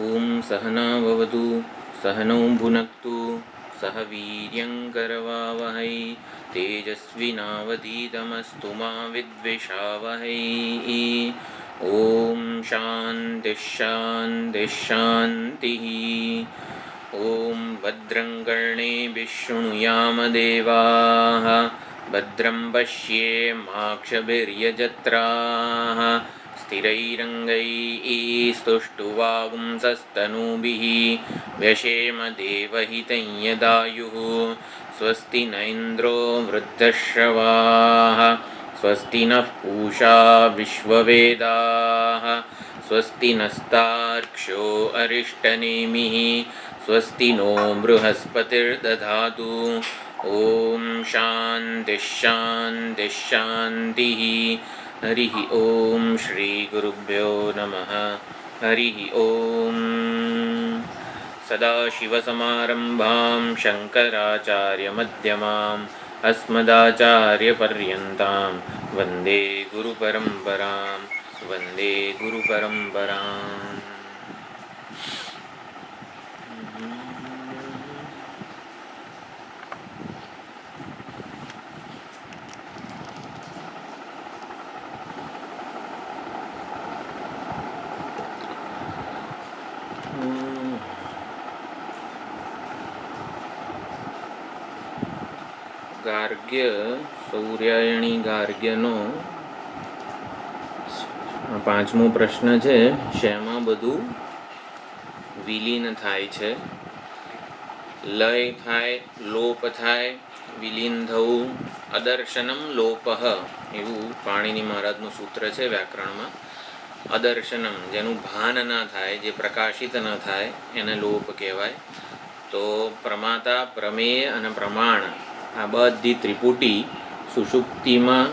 ओम सहनाववतु सहनौ भुनक्तु सह वीर्यङ्करवावहै तेजस्विनावधीतमस्तु मा विद्विषावहै। ओम शान्तिः शान्तिः शान्तिः। ओम भद्रं कर्णेभिः शृणुयाम देवाः भद्रं पश्येमाक्षभिर्यजत्राः स्थिरैरङ्गैस्तुष्टुवागुंसस्तनूभिः व्यशेम देवहितं यदायुः। स्वस्ति न इन्द्रो वृद्धश्रवाः स्वस्ति नः पूषा विश्ववेदाः स्वस्ति नस्तार्क्ष्यो अरिष्टनेमिः स्वस्ति नो बृहस्पतिर्दधातु। ओम शान्तिः शान्तिः शान्तिः। हरिः ओम श्री गुरुभ्यो नमः। हरिः ओम। सदाशिवसमारम्भां शङ्कराचार्यमध्यमाम् अस्मदाचार्यपर्यन्तां वन्दे गुरुपरम्परां वन्दे गुरुपरम्पराम्। ગાર્ગ્ય સૌર્યાયણી ગાર્ગ્યનો પાંચમો પ્રશ્ન છે, શેમાં બધું વિલીન થાય છે? લય થાય, લોપ થાય, વિલીન થવું, અદર્શનમ લોપઃ એવું પાણીની મહારાજનું સૂત્ર છે વ્યાકરણમાં. અદર્શનમ જેનું ભાન ના થાય, જે પ્રકાશિત ન થાય એને લોપ કહેવાય. તો પ્રમાતા, પ્રમેય અને પ્રમાણ આ બધી ત્રિપુટી સુષુપ્તિમાં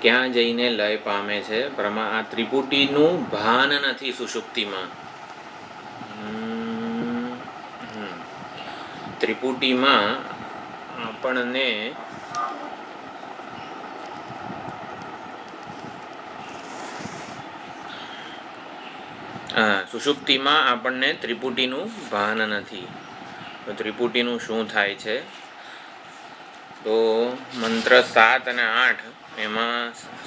ક્યાં જઈને લય પામે છે? આ ત્રિપુટીનું ભાન નથી સુષુપ્તિમાં. ત્રિપુટીમાં આપણને સુષુપ્તિમાં આપણને ત્રિપુટીનું ભાન નથી. તો ત્રિપુટીનું શું થાય છે? તો મંત્ર 7 અને 8 એમાં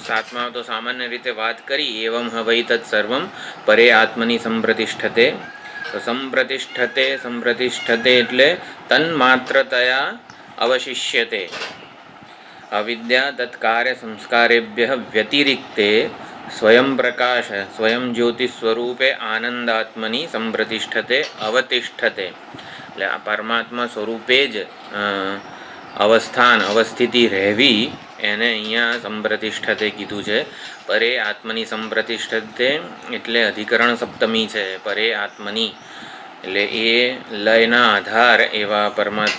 7માં તો સામાન્ય રીતે વાત કરી, એવમ હવૈ તત્ સર્વમ પરે આત્મની સંપ્રતિષ્ઠતે. તો સંપ્રતિષ્ઠતે એટલે તન્માત્રતયા અવશિષ્યતે. અવિદ્યા તત્કાર્ય સંસ્કારેભ્ય વ્યતિરિક્તે સ્વયં પ્રકાશ સ્વયં જ્યોતિ સ્વરૂપે આનંદાત્મની સંપ્રતિષ્ઠતે અવતિષ્ઠતે. એટલે આ પરમાત્મા સ્વરૂપે જ અવસ્થિતિ રહેવી એને અહીંયા સંપ્રતિષ્ઠતે કીધું છે. પરે આત્મની સંપ્રતિષ્ઠતે એટલે અધિકરણ સપ્તમી છે. પરે આત્મની એટલે એ લયના આધાર એવા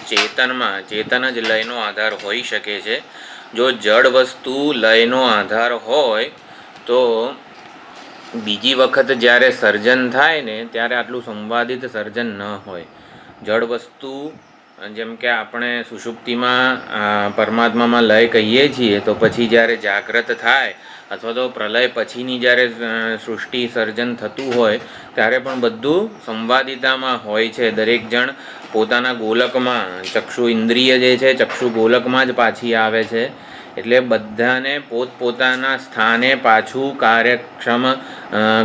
ચેતનમાં, ચેતન જ લયનો આધાર હોઈ શકે છે. જો જડ વસ્તુ લયનો આધાર હોય તો બીજી વખત જ્યારે સર્જન થાય ને ત્યારે આટલું સંવાદિત સર્જન ન હોય. જડ વસ્તુ જેમ કે આપણે સુષુપ્તિમાં પરમાત્મામાં લય કહીએ છીએ, તો પછી જ્યારે જાગ્રત થાય અથવા તો પ્રલય પછીની જ્યારે સૃષ્ટિ સર્જન થતું હોય ત્યારે પણ બધું સંવાદિતામાં હોય છે. દરેક જણ પોતાના ગોલકમાં, ચક્ષુ ઇન્દ્રિય જે છે ચક્ષુ ગોલકમાં જ પાછી આવે છે. એટલે બધાને પોતપોતાના સ્થાને પાછું કાર્યક્ષમ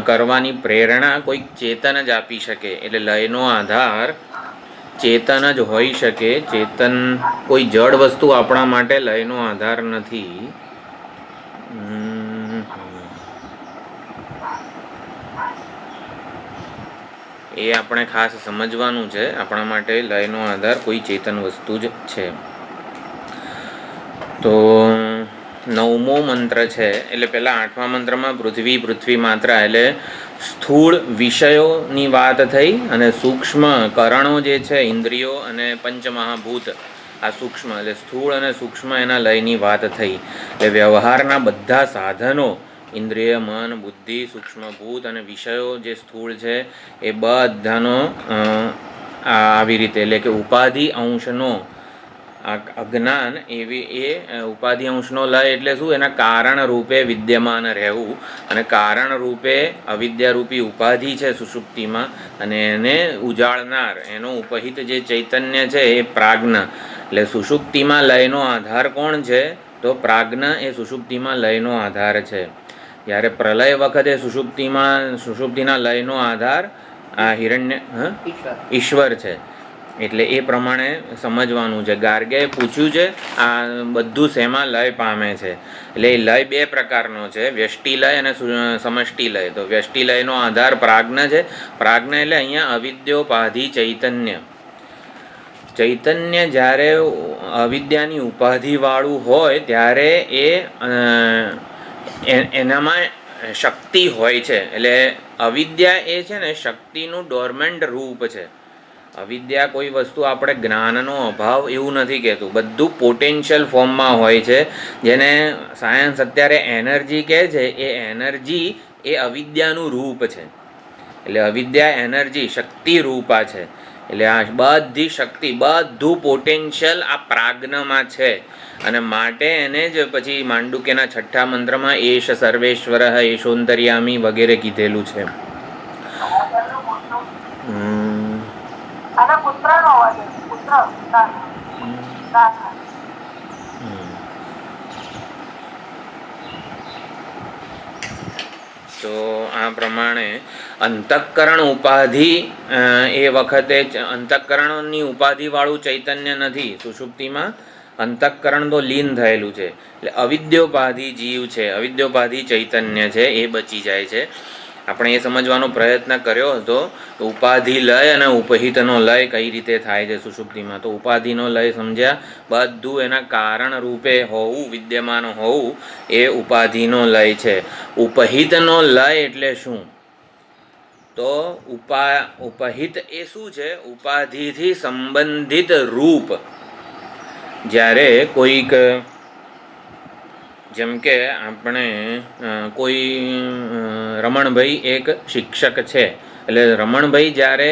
કરવાની પ્રેરણા કોઈક ચેતન જ આપી શકે. એટલે લયનો આધાર ચેતન જ હોઈ શકે. ચેતન કોઈ જડ વસ્તુ આપણા માટે લયનો આધાર નથી. એ આપણે ખાસ સમજવાનું છે. આપણા માટે લયનો આધાર કોઈ ચેતન વસ્તુ જ છે. તો 9મો મંત્ર છે, એટલે પહેલાં 8મા મંત્રમાં પૃથ્વી માત્રા એટલે સ્થૂળ વિષયોની વાત થઈ, અને સૂક્ષ્મ કરણો જે છે ઇન્દ્રિયો અને પંચમહાભૂત આ સૂક્ષ્મ, એટલે સ્થૂળ અને સૂક્ષ્મ એના લયની વાત થઈ. એટલે વ્યવહારના બધા સાધનો ઇન્દ્રિય, મન, બુદ્ધિ, સૂક્ષ્મભૂત અને વિષયો જે સ્થૂળ છે એ બધાનો આવી રીતે, એટલે કે ઉપાધિ અંશનો અજ્ઞાન એવી એ ઉપાધિ અંશનો લય એટલે શું? એના કારણ રૂપે વિદ્યમાન રહેવું, અને કારણ રૂપે અવિદ્યારૂપી ઉપાધિ છે સુષુપ્તિમાં, અને એને ઉજાળનાર એનો ઉપહિત જે ચૈતન્ય છે એ પ્રાજ્ઞ. એટલે સુષુપ્તિમાં લયનો આધાર કોણ છે? તો પ્રાજ્ઞ એ સુષુપ્તિમાં લયનો આધાર છે. જ્યારે પ્રલય વખતે સુષુપ્તિના લયનો આધાર આ ઈશ્વર છે. એટલે એ પ્રમાણે સમજવાનું છે. ગાર્ગેએ પૂછ્યું છે આ બધું શેમાં લય પામે છે? એટલે એ લય બે પ્રકારનો છે, વ્યષ્ટિ લય અને સમષ્ટિ લય. તો વ્યષ્ટિ લયનો આધાર પ્રાજ્ઞ છે. પ્રાજ્ઞ એટલે અહીંયા અવિદ્યોપાધિ ચૈતન્ય. ચૈતન્ય જ્યારે અવિદ્યાની ઉપાધિવાળું હોય ત્યારે એનામાં શક્તિ હોય છે. એટલે અવિદ્યા એ છે ને શક્તિનું ડોર્મેન્ટ રૂપ છે. અવિદ્યા કોઈ વસ્તુ આપણે જ્ઞાનનો અભાવ એવું નથી કહેતું, બધું પોટેન્શિયલ ફોર્મમાં હોય છે. જેને સાયન્સ અત્યારે એનર્જી કહે છે, એ એનર્જી એ અવિદ્યાનું રૂપ છે. એટલે અવિદ્યા એનર્જી શક્તિ રૂપા છે. એટલે આ બધી શક્તિ બધું પોટેન્શિયલ આ પ્રાજ્ઞમાં છે. અને માટે એને જ પછી માંડુક્યના 6ઠ્ઠા મંત્રમાં એશ સર્વેશ્વર એશોંતર્યામી વગેરે કીધેલું છે. તો આ પ્રમાણે અંતઃકરણ ઉપાધિ એ વખતે અંતઃકરણની ઉપાધિવાળું ચૈતન્ય નથી સુષુપ્તિમાં. અંતઃકરણ તો લીન થયેલું છે. એટલે અવિદ્યોપાધિ જીવ છે, અવિદ્યોપાધિ ચૈતન્ય છે, એ બચી જાય છે. આપણે એ સમજવાનો પ્રયત્ન કર્યો હતો ઉપાધિ લય અને ઉપહિતનો લય કઈ રીતે થાય છે સુષુપ્તિમાં. તો ઉપાધિનો લય સમજ્યા, બધું એના કારણ રૂપે હોવું, વિદ્યમાન હોવું, એ ઉપાધિનો લય છે. ઉપહિતનો લય એટલે શું? તો ઉપહિત એ શું છે? ઉપાધિથી સંબંધિત રૂપ. જ્યારે કોઈક જેમ કે આપણે કોઈ રમણભાઈ એક શિક્ષક છે. એટલે રમણભાઈ જ્યારે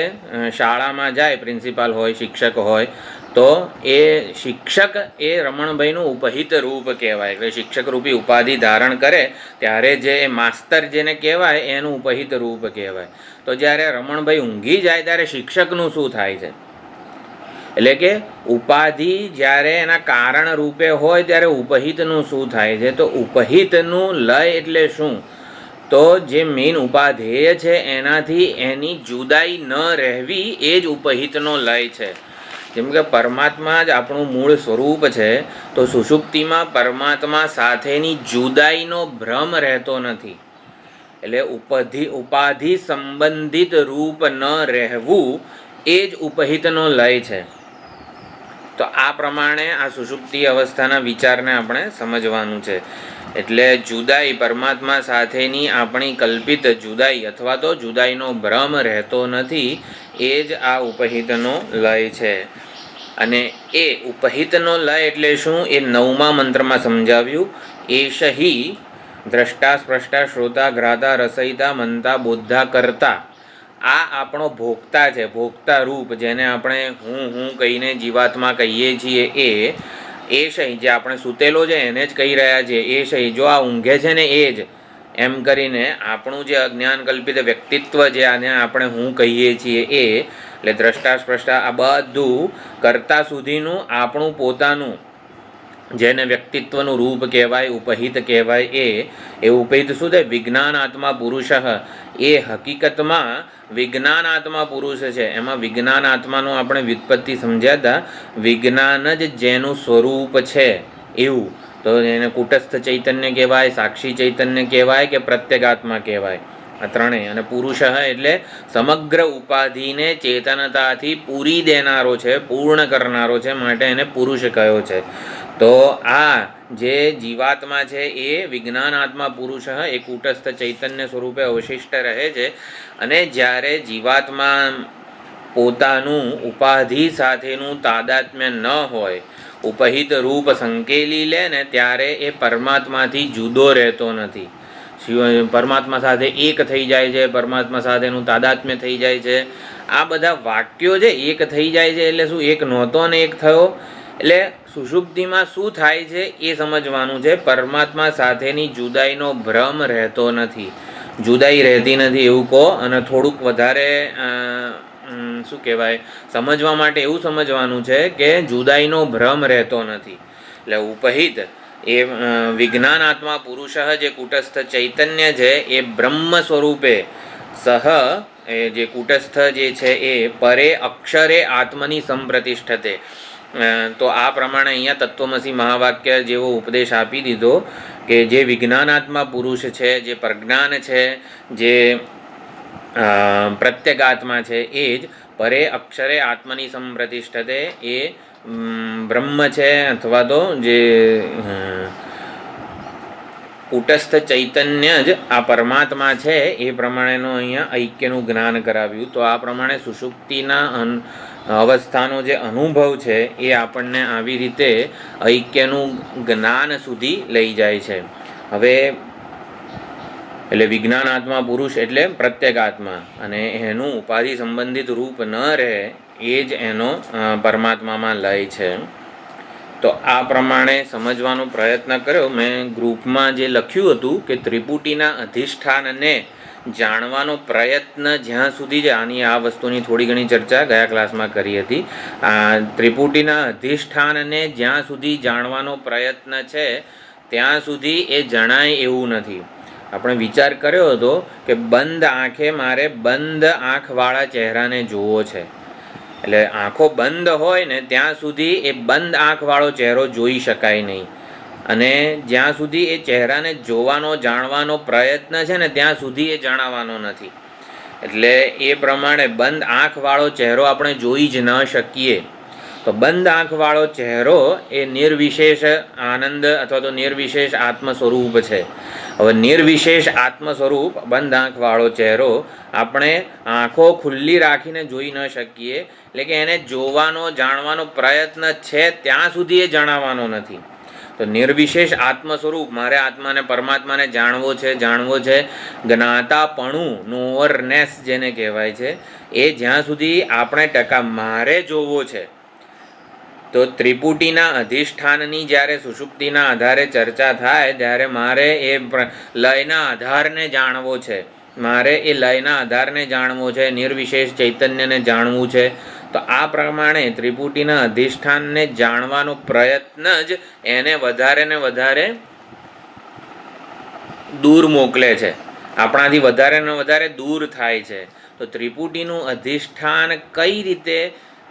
શાળામાં જાય, પ્રિન્સિપાલ હોય, શિક્ષક હોય, તો એ શિક્ષક એ રમણભાઈનું ઉપહિત રૂપ કહેવાય. એટલે શિક્ષક રૂપી ઉપાધિ ધારણ કરે ત્યારે જે માસ્તર જેને કહેવાય એનું ઉપહિત રૂપ કહેવાય. તો જ્યારે રમણભાઈ ઊંઘી જાય ત્યારે શિક્ષકનું શું થાય છે? એટલે કે ઉપાધિ જ્યારે એના કારણ રૂપે હોય ત્યારે ઉપહિતનું શું થાય છે? તો ઉપહિતનું લય એટલે શું? તો જે મેઇન ઉપાધેય છે એનાથી એની જુદાઈ ન રહેવી, એ જ ઉપહિતનો લય છે. જેમ કે પરમાત્મા જ આપણું મૂળ સ્વરૂપ છે, તો સુષુપ્તિમાં પરમાત્મા સાથેની જુદાઈનો ભ્રમ રહેતો નથી. એટલે ઉપાધિ સંબંધિત રૂપ ન રહેવું એ જ ઉપહિતનો લય છે. તો આ પ્રમાણે આ સુષુપ્તિ અવસ્થાના વિચારને આપણે સમજવાનું છે. એટલે જુદાઈ પરમાત્મા સાથેની આપણી કલ્પિત જુદાઈ અથવા તો જુદાઈનો ભ્રમ રહેતો નથી, એ જ આ ઉપહિતનો લય છે. અને એ ઉપહિતનો લય એટલે શું? એ 9મા મંત્રમાં સમજાવ્યું. એષહિ દ્રષ્ટા સ્પષ્ટા શ્રોતા ઘ્રાતા રસયિતા મંતા બોદ્ધા કરતા. આ આપણો ભોગતા છે, ભોગતા રૂપ, જેને આપણે હું કહીને જીવાત્મા કહીએ છીએ. એ શય જે આપણે સૂતેલો છે એને જ કહી રહ્યા છીએ. એ શય જો આ ઊંઘે છે ને એ જ, એમ કરીને આપણું જે અજ્ઞાન કલ્પિત વ્યક્તિત્વ જે આને આપણે હું કહીએ છીએ એ, એટલે દ્રષ્ટા સ્પષ્ટા આ બધું કરતા સુધીનું આપણું પોતાનું જેને વ્યક્તિત્વનું રૂપ કહેવાય, ઉપહિત કહેવાય, એ ઉપહિત શું થાય? વિજ્ઞાનાત્મા પુરુષ. એ હકીકતમાં વિજ્ઞાનાત્મા પુરુષ છે. એમાં વિજ્ઞાનાત્માનું આપણે વ્યુત્પત્તિ સમજ્યા હતા. વિજ્ઞાન જ જેનું સ્વરૂપ છે એવું. તો એને કુટસ્થ ચૈતન્ય કહેવાય, સાક્ષી ચૈતન્ય કહેવાય કે પ્રત્યેગાત્મા કહેવાય, આ ત્રણેય. અને પુરુષ એટલે સમગ્ર ઉપાધિને ચેતનતાથી પૂરી દેનારો છે, પૂર્ણ કરનારો છે, માટે એને પુરુષ કહ્યો છે. તો આ જે જીવાત્મા છે એ વિજ્ઞાનાત્મા પુરુષ એ કુટસ્થ ચૈતન્ય સ્વરૂપે અવશિષ્ટ રહે છે. અને જ્યારે જીવાત્મા પોતાનું ઉપાધિ સાથેનું તાદાત્મ્ય ન હોય, ઉપહિત રૂપ સંકેલી લે ને, ત્યારે એ પરમાત્માથી જુદો રહેતો નથી. પરમાત્મા સાથે એક થઈ જાય છે, પરમાત્મા સાથેનું તાદાત્મ્ય થઈ જાય છે. આ બધા વાક્યો છે એક થઈ જાય છે એટલે શું? એક નહોતો ને એક થયો. એટલે સુષુપ્તિમાં શું થાય છે એ સમજવાનું છે. પરમાત્મા સાથેની જુદાઈનો ભ્રમ રહેતો નથી, જુદાઈ રહેતી નથી એવું કહો. અને થોડુંક વધારે શું કહેવાય, સમજવા માટે એવું સમજવાનું છે કે જુદાઈનો ભ્રમ રહેતો નથી. એટલે ઉપહિત એ વિજ્ઞાનાત્મા પુરુષ જે કુટસ્થ ચૈતન્ય છે એ બ્રહ્મ સ્વરૂપે સહ એ જે કુટસ્થ જે છે એ પરે અક્ષરે આત્મની સંપ્રતિષ્ઠતે. તો આ પ્રમાણે અહીંયા તત્વમસી મહાવાક્ય જેવો ઉપદેશ આપી દીધો કે જે વિજ્ઞાનાત્મા પુરુષ છે, જે પ્રજ્ઞાન છે, જે પ્રત્યેગાત્મા છે એ જ પરે અક્ષરે આત્મની સંપ્રતિષ્ઠતે એ બ્રહ્મ છે, અથવા તો જે કુટસ્થ ચૈતન્ય જ આ પરમાત્મા છે એ પ્રમાણેનું અહીંયા ઐક્યનું જ્ઞાન કરાવ્યું. તો આ પ્રમાણે સુષુપ્તિના અવસ્થાનો જે અનુભવ છે એ આપણને આવી રીતે ઐક્યનું જ્ઞાન સુધી લઈ જાય છે. હવે એટલે વિજ્ઞાનાત્મા પુરુષ એટલે પ્રત્યેગાત્મા, અને એનું ઉપાધિ સંબંધિત રૂપ ન રહે એ જ એનો પરમાત્મામાં લય છે. તો આ પ્રમાણે સમજવાનો પ્રયત્ન કર્યો. મેં ગ્રુપમાં જે લખ્યું હતું કે ત્રિપુટીના અધિષ્ઠાનને જાણવાનો પ્રયત્ન જ્યાં સુધી જ, આની આ વસ્તુની થોડી ઘણી ચર્ચા ગયા ક્લાસમાં કરી હતી. આ ત્રિપુટીના અધિષ્ઠાનને જ્યાં સુધી જાણવાનો પ્રયત્ન છે ત્યાં સુધી એ જણાય એવું નથી. આપણે વિચાર કર્યો હતો કે બંધ આંખે મારે બંધ આંખવાળા ચહેરાને જોવો છે. એટલે આંખો બંધ હોય ને ત્યાં સુધી એ બંધ આંખવાળો ચહેરો જોઈ શકાય નહીં, અને જ્યાં સુધી એ ચહેરાને જોવાનો જાણવાનો પ્રયત્ન છે ને ત્યાં સુધી એ જણાવવાનો નથી. એટલે એ પ્રમાણે બંધ આંખવાળો ચહેરો આપણે જોઈ જ ન શકીએ. તો બંધ આંખવાળો ચહેરો એ નિર્વિશેષ આનંદ અથવા તો નિર્વિશેષ આત્મ સ્વરૂપ છે. હવે નિર્વિશેષ આત્મ સ્વરૂપ બંધ આંખવાળો ચહેરો આપણે આંખો ખુલ્લી રાખીને જોઈ ન શકીએ. એટલે કે એને જોવાનો જાણવાનો પ્રયત્ન છે ત્યાં સુધી એ જણાવવાનો નથી. તો નિર્વિશેષ આત્મ સ્વરૂપ મારે આત્માને પરમાત્માને જાણવો છે, જ્ઞાતાપણું, નોવરનેસ જેને કહેવાય છે, એ જ્યાં સુધી આપણે મારે જોવો છે. તો ત્રિપુટીના અધિષ્ઠાનની જ્યારે સુષુપ્તિના આધારે ચર્ચા થાય ત્યારે મારે એ લયના આધારને જાણવો છે, મારે એ લયના આધારને જાણવો છે, નિર્વિશેષ ચૈતન્યને જાણવું છે. તો આ પ્રમાણે ત્રિપુટીના અધિષ્ઠાનને જાણવાનો પ્રયત્ન જ એને વધારે ને વધારે દૂર મોકલે છે, આપણાથી વધારે ને વધારે દૂર થાય છે. તો ત્રિપુટીનું અધિષ્ઠાન કઈ રીતે,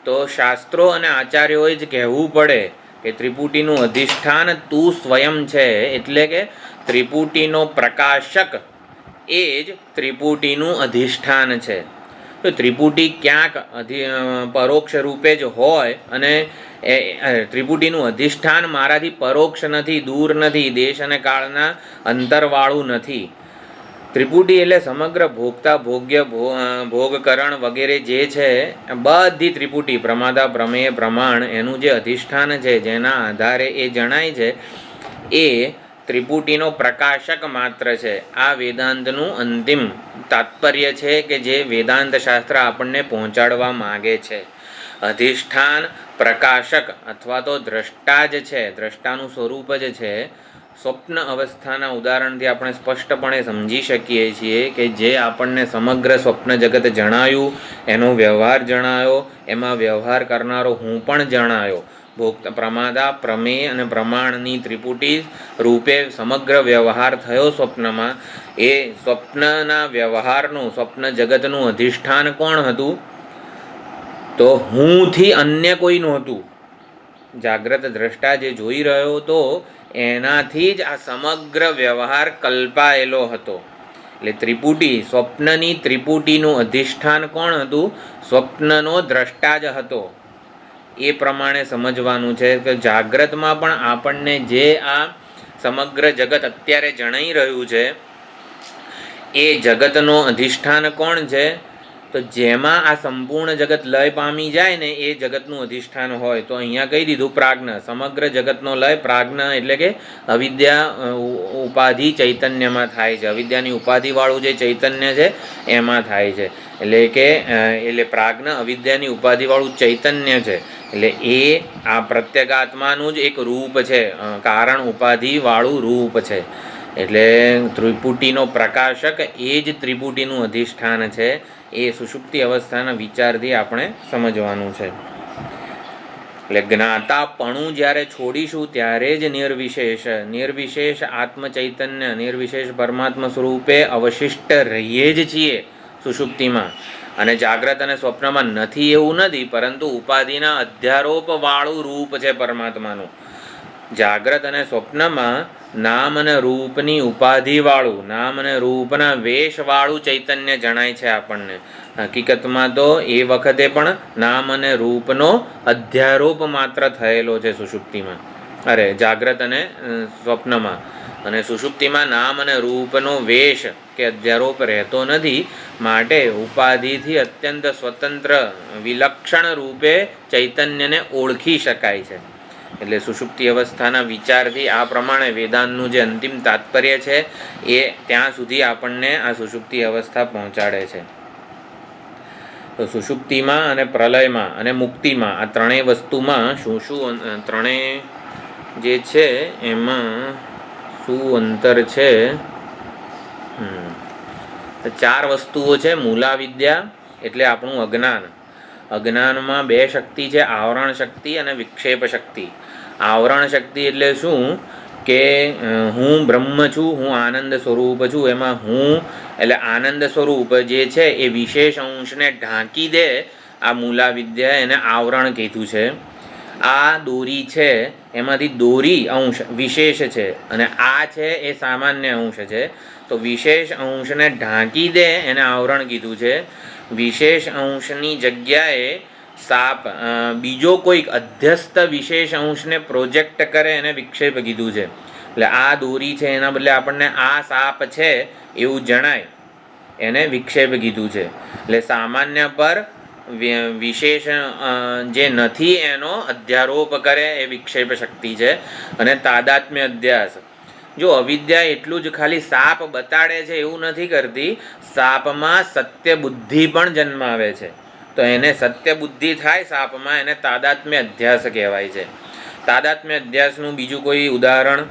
તો શાસ્ત્રો અને આચાર્યોએ જ કહેવું પડે કે ત્રિપુટીનું અધિષ્ઠાન તું સ્વયં છે. એટલે કે ત્રિપુટીનો પ્રકાશક એ જ ત્રિપુટીનું અધિષ્ઠાન છે. તો ત્રિપુટી ક્યાંક પરોક્ષ રૂપે જ હોય, અને ત્રિપુટીનું અધિષ્ઠાન મારાથી પરોક્ષ નથી, દૂર નથી, દેશ અને કાળના અંતરવાળું નથી. ત્રિપુટી એટલે સમગ્ર ભોગતા, ભોગ્ય, ભોગકરણ વગેરે જે છે બધી ત્રિપુટી, પ્રમાદા, પ્રમેય, પ્રમાણ, એનું જે અધિષ્ઠાન છે જેના આધારે એ જણાય છે એ ત્રિપુટીનો પ્રકાશક માત્ર છે. આ વેદાંતનું અંતિમ તાત્પર્ય છે કે જે વેદાંત શાસ્ત્ર આપણને પહોંચાડવા માગે છે. અધિષ્ઠાન પ્રકાશક અથવા તો દ્રષ્ટા જ છે, દ્રષ્ટાનું સ્વરૂપ જ છે. સ્વપ્ન અવસ્થાના ઉદાહરણથી આપણે સ્પષ્ટપણે સમજી શકીએ છીએ કે જે આપણને સમગ્ર સ્વપ્ન જગત જણાયું, એનો વ્યવહાર જણાયો, એમાં વ્યવહાર કરનારો હું પણ જણાયો. પ્રમાદા, પ્રમેય અને પ્રમાણની ત્રિપુટી રૂપે સમગ્ર વ્યવહાર થયો સ્વપ્નમાં. એ સ્વપ્નના વ્યવહારનું, સ્વપ્ન જગતનું અધિષ્ઠાન કોણ હતું? તો હુંથી અન્ય કોઈ નહોતું. જાગ્રત દ્રષ્ટા જે જોઈ રહ્યો હતો એનાથી જ આ સમગ્ર વ્યવહાર કલ્પાયેલો હતો. એટલે ત્રિપુટી, સ્વપ્નની ત્રિપુટીનું અધિષ્ઠાન કોણ હતું? સ્વપ્નનો દ્રષ્ટા જ હતો. એ પ્રમાણે સમજવાનું છે કે જાગ્રતમાં પણ આપણને જે આ સમગ્ર જગત અત્યારે જણાઈ રહ્યું છે એ જગતનો અધિષ્ઠાન કોણ છે? તો જેમાં આ સંપૂર્ણ જગત લય પામી જાય ને એ જગતનું અધિષ્ઠાન હોય. તો અહીંયા કહી દીધું પ્રાજ્ઞ, સમગ્ર જગતનો લય પ્રાજ્ઞ એટલે કે અવિદ્યા ઉપાધિ ચૈતન્યમાં થાય છે. અવિદ્યાની ઉપાધિવાળું જે ચૈતન્ય છે એમાં થાય છે. એટલે પ્રાજ્ઞ અવિદ્યાની ઉપાધિવાળું ચૈતન્ય છે. એટલે એ આ પ્રત્યેગાત્માનું જ એક રૂપ છે, કારણ ઉપાધિવાળું રૂપ છે. એટલે ત્રિપુટીનો પ્રકાશક એ જ ત્રિપુટીનું અધિષ્ઠાન છે. એ સુષુપ્તિ અવસ્થાના વિચારથી આપણે સમજવાનું છે. એટલે જ્ઞાતાપણું જ્યારે છોડીશું ત્યારે જ નિર્વિશેષ આત્મચૈતન્ય, નિર્વિશેષ પરમાત્મા સ્વરૂપે અવશિષ્ટ રહીએ જ છીએ સુષુપ્તિમાં. અને જાગ્રત અને સ્વપ્નમાં નથી એવું નથી, પરંતુ ઉપાધિના અધ્યારોપવાળું રૂપ છે પરમાત્માનું. જાગ્રત અને સ્વપ્નમાં નામ અને રૂપની ઉપાધિવાળું, નામ અને રૂપના વેશવાળું ચૈતન્ય જણાય છે આપણને. હકીકતમાં તો એ વખતે પણ નામ અને રૂપનો અધ્યારોપ માત્ર થયેલો છે સુષુપ્તિમાં, જાગ્રત અને સ્વપ્નમાં. અને સુષુપ્તિમાં નામ અને રૂપનો વેશ કે અધ્યારોપ રહેતો નથી, માટે ઉપાધિથી અત્યંત સ્વતંત્ર વિલક્ષણ રૂપે ચૈતન્યને ઓળખી શકાય છે. એટલે સુષુપ્તિ અવસ્થાના વિચારથી આ પ્રમાણે વેદાંતનું જે અંતિમ તાત્પર્ય છે એ ત્યાં સુધી આપણને આ સુષુપ્તિ અવસ્થા પહોંચાડે છે. તો સુષુપ્તિમાં અને પ્રલયમાં અને મુક્તિમાં આ ત્રણેય વસ્તુમાં શું ત્રણેય જે છે એમાં શું અંતર છે? 4 વસ્તુઓ છે. મૂલાવિદ્યા એટલે આપણું અજ્ઞાન. અજ્ઞાનમાં 2 શક્તિ છે, આવરણ શક્તિ અને વિક્ષેપ શક્તિ. આવરણ શક્તિ એટલે શું કે હું બ્રહ્મ છું, હું આનંદ સ્વરૂપ છું. એમાં હું એટલે આનંદ સ્વરૂપ જે છે એ વિશેષ અંશને ઢાંકી દે, આ મૂલાવિદ્યા એને આવરણ કીધું છે. આ દોરી છે એમાંથી દોરી અંશ વિશેષ છે અને આ છે એ સામાન્ય અંશ છે. તો વિશેષ અંશને ઢાંકી દે એને આવરણ કીધું છે. વિશેષ અંશની જગ્યાએ સાપ બીજો કોઈક અધ્યસ્ત વિશેષ અંશને પ્રોજેક્ટ કરે એને વિક્ષેપ કીધું છે. એટલે આ દોરી છે એના બદલે આપણને આ સાપ છે એવું જણાય, એને વિક્ષેપ કીધું છે. એટલે સામાન્ય પર વિશેષ જે નથી એનો અધ્યારોપ કરે એ વિક્ષેપ શક્તિ છે. અને તાદાત્મ્ય અધ્યાસ, જો અવિદ્યા એટલું જ ખાલી સાપ બતાડે છે એવું નથી કરતી, સાપમાં સત્ય બુદ્ધિ પણ જન્માવે છે. તો એને સત્ય બુદ્ધિ થાય સાપમાં, એને તાદાત્મ્ય અધ્યાસ કહેવાય છે. તાદાત્મ્ય અધ્યાસનું બીજું કોઈ ઉદાહરણ?